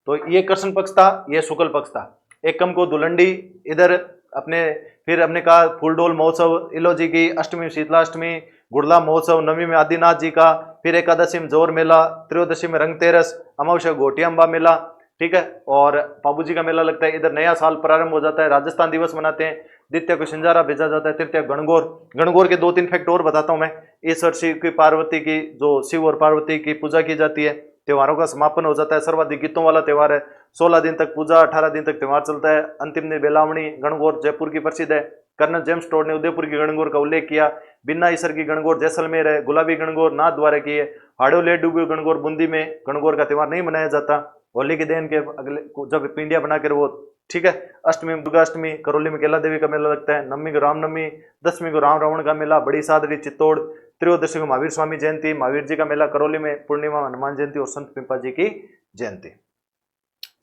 तो ये कृष्ण पक्ष था, ये शुक्ल पक्ष था। एकम को दुलंडी इधर अपने फिर हमने कहा फूलडोल महोत्सव, इलोजी की अष्टमी में शीतलाष्टमी, गुड़ला महोत्सव, नवमी में आदिनाथ जी का, फिर एकादशी में जोर मेला, त्रयोदशी में रंगतेरस, अमावस्या घोटिया अम्बा मेला, ठीक है, और पाबू जी का मेला लगता है। इधर नया साल प्रारंभ हो जाता है, राजस्थान दिवस मनाते हैं, द्वितीय को सिंजारा भेजा जाता है, तृतीय गणगौर। गणगौर के 2-3 फैक्ट और बताता हूं मैं। ईश्वर शिव की पार्वती की, जो शिव और पार्वती की पूजा की जाती है, त्योहारों का समापन हो जाता है, सर्वाधिक गीतों वाला त्योहार है, 16 दिन तक पूजा, 18 दिन तक त्योहार चलता है। अंतिम दिन बेलावणी। गणगौर जयपुर की प्रसिद्ध है, कर्नल जेम्स टोड ने उदयपुर की गणगौर का उल्लेख किया। बिन्ना ईसर की गणगौर जैसलमेर है, गुलाबी गणगौर नाथ द्वारा की है। हाड़ोले डूबी गणगौर बूंदी में। गणगौर का त्योहार नहीं मनाया जाता, होली के दिन के अगले जब पिंडिया बनाकर वो, ठीक है। अष्टमी में दुर्गा अष्टमी, करौली में केला देवी का मेला लगता है। नवमी को रामनवमी, 10वीं को राम रावण का मेला, बड़ी सादड़ी चित्तौड़। त्रयोदशी को महावीर स्वामी जयंती, महावीर जी का मेला करौली में। पूर्णिमा हनुमान जयंती और संत पिंपा जी की जयंती।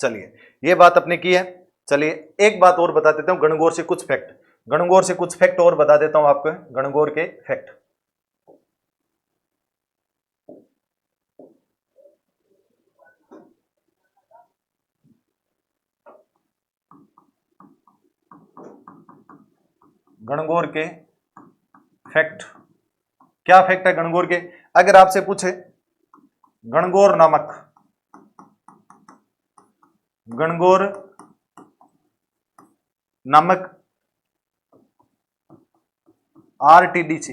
चलिए ये बात अपने की है। चलिए एक बात और बता देता हूं, गणगौर से कुछ फैक्ट, गणगौर से कुछ फैक्ट और बता देता हूं आपको, गणगौर के फैक्ट। गणगौर के फैक्ट, क्या फैक्ट है गणगौर के? अगर आपसे पूछे गणगौर नामक, गणगौर नामक RTDC,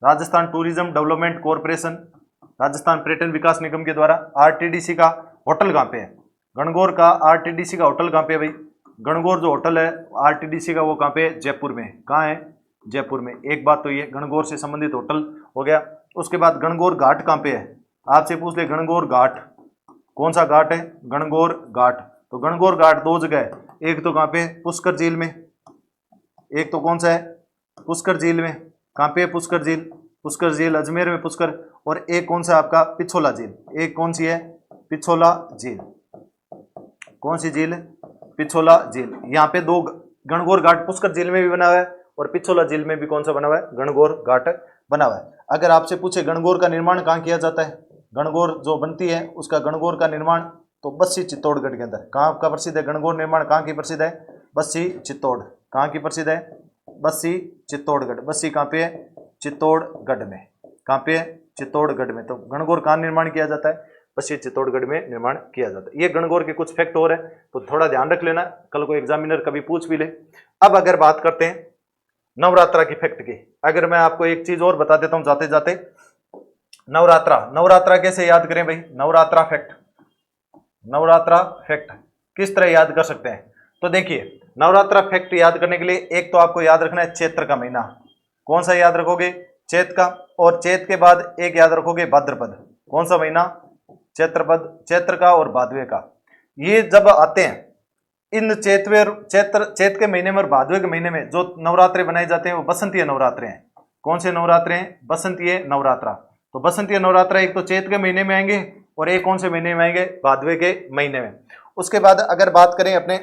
Rajasthan tourism development corporation, Rajasthan पर्यटन विकास निगम के द्वारा आरटीडीसी का होटल कहां पे है? गणगौर का आरटीडीसी का होटल कहां पे है भाई? गणगौर जो होटल है आरटीडीसी का वो कहां पे है? जयपुर में। कहां है? जयपुर में। एक बात तो ये गणगौर से संबंधित होटल हो गया। उसके बाद गणगौर घाट कहां पे है? आपसे पूछ ले गणगौर घाट, कौन सा घाट है? गणगौर घाट। तो गणगौर घाट 2 जगह है, एक तो कहां पे? पुष्कर झील में, एक तो कौन सा है? पुष्कर झील में। कहां पे है पुष्कर झील? पुष्कर झील अजमेर में पुष्कर। और एक कौन सा आपका? पिछोला झील। एक कौन सी है? पिछोला झील। कौन सी झील? पिछोला झील। यहाँ पे 2 गणगौर घाट पुष्कर झील में भी बना हुआ है और पिछोला झील में भी कौन सा बना हुआ है? गणगौर घाट बना हुआ है। अगर आपसे पूछे गणगौर का निर्माण कहाँ किया जाता है? गणगौर जो बनती है उसका गणगौर का निर्माण तो बस्सी चित्तौड़गढ़ के अंदर। कहाँ का प्रसिद्ध है गणगौर निर्माण? कहाँ की प्रसिद्ध है? बस्सी चित्तौड़। कहाँ की प्रसिद्ध है? बस्सी चित्तौड़गढ़। बस्सी कहाँ पे है? चित्तौड़गढ़ में। कहाँ पे है? चित्तौड़गढ़ में। तो गणगौर कहाँ निर्माण किया जाता है? बस्सी चित्तौड़गढ़ में निर्माण किया जाता है। ये गणगौर के कुछ फैक्ट और है, तो थोड़ा ध्यान रख लेना, कल को एग्जामिनर कभी पूछ भी ले। अब अगर बात करते हैं नवरात्रा की फैक्ट की, अगर मैं आपको एक चीज और बता देता हूं जाते जाते, नवरात्रा, नवरात्रा कैसे याद करें भाई? नवरात्रा फैक्ट, नवरात्रा फैक्ट किस तरह याद कर सकते हैं? तो देखिए नवरात्रा फैक्ट याद करने के लिए एक तो आपको याद रखना है चैत्र का महीना। कौन सा याद रखोगे? चैत का। और चैत के बाद एक याद रखोगे भाद्रपद। कौन सा महीना? चैत्रपद, चैत्र का और भादवे का। ये जब आते हैं इन चैत के महीने में और भादवे के महीने में जो नवरात्रे बनाए जाते हैं वो बसंतीय नवरात्रे हैं। कौन से नवरात्रे हैं? बसंतीय नवरात्रा। तो बसंतीय नवरात्रा एक तो चैत के महीने में आएंगे और एक कौन से महीने में आएंगे? भादवे के महीने में। उसके बाद अगर बात करें अपने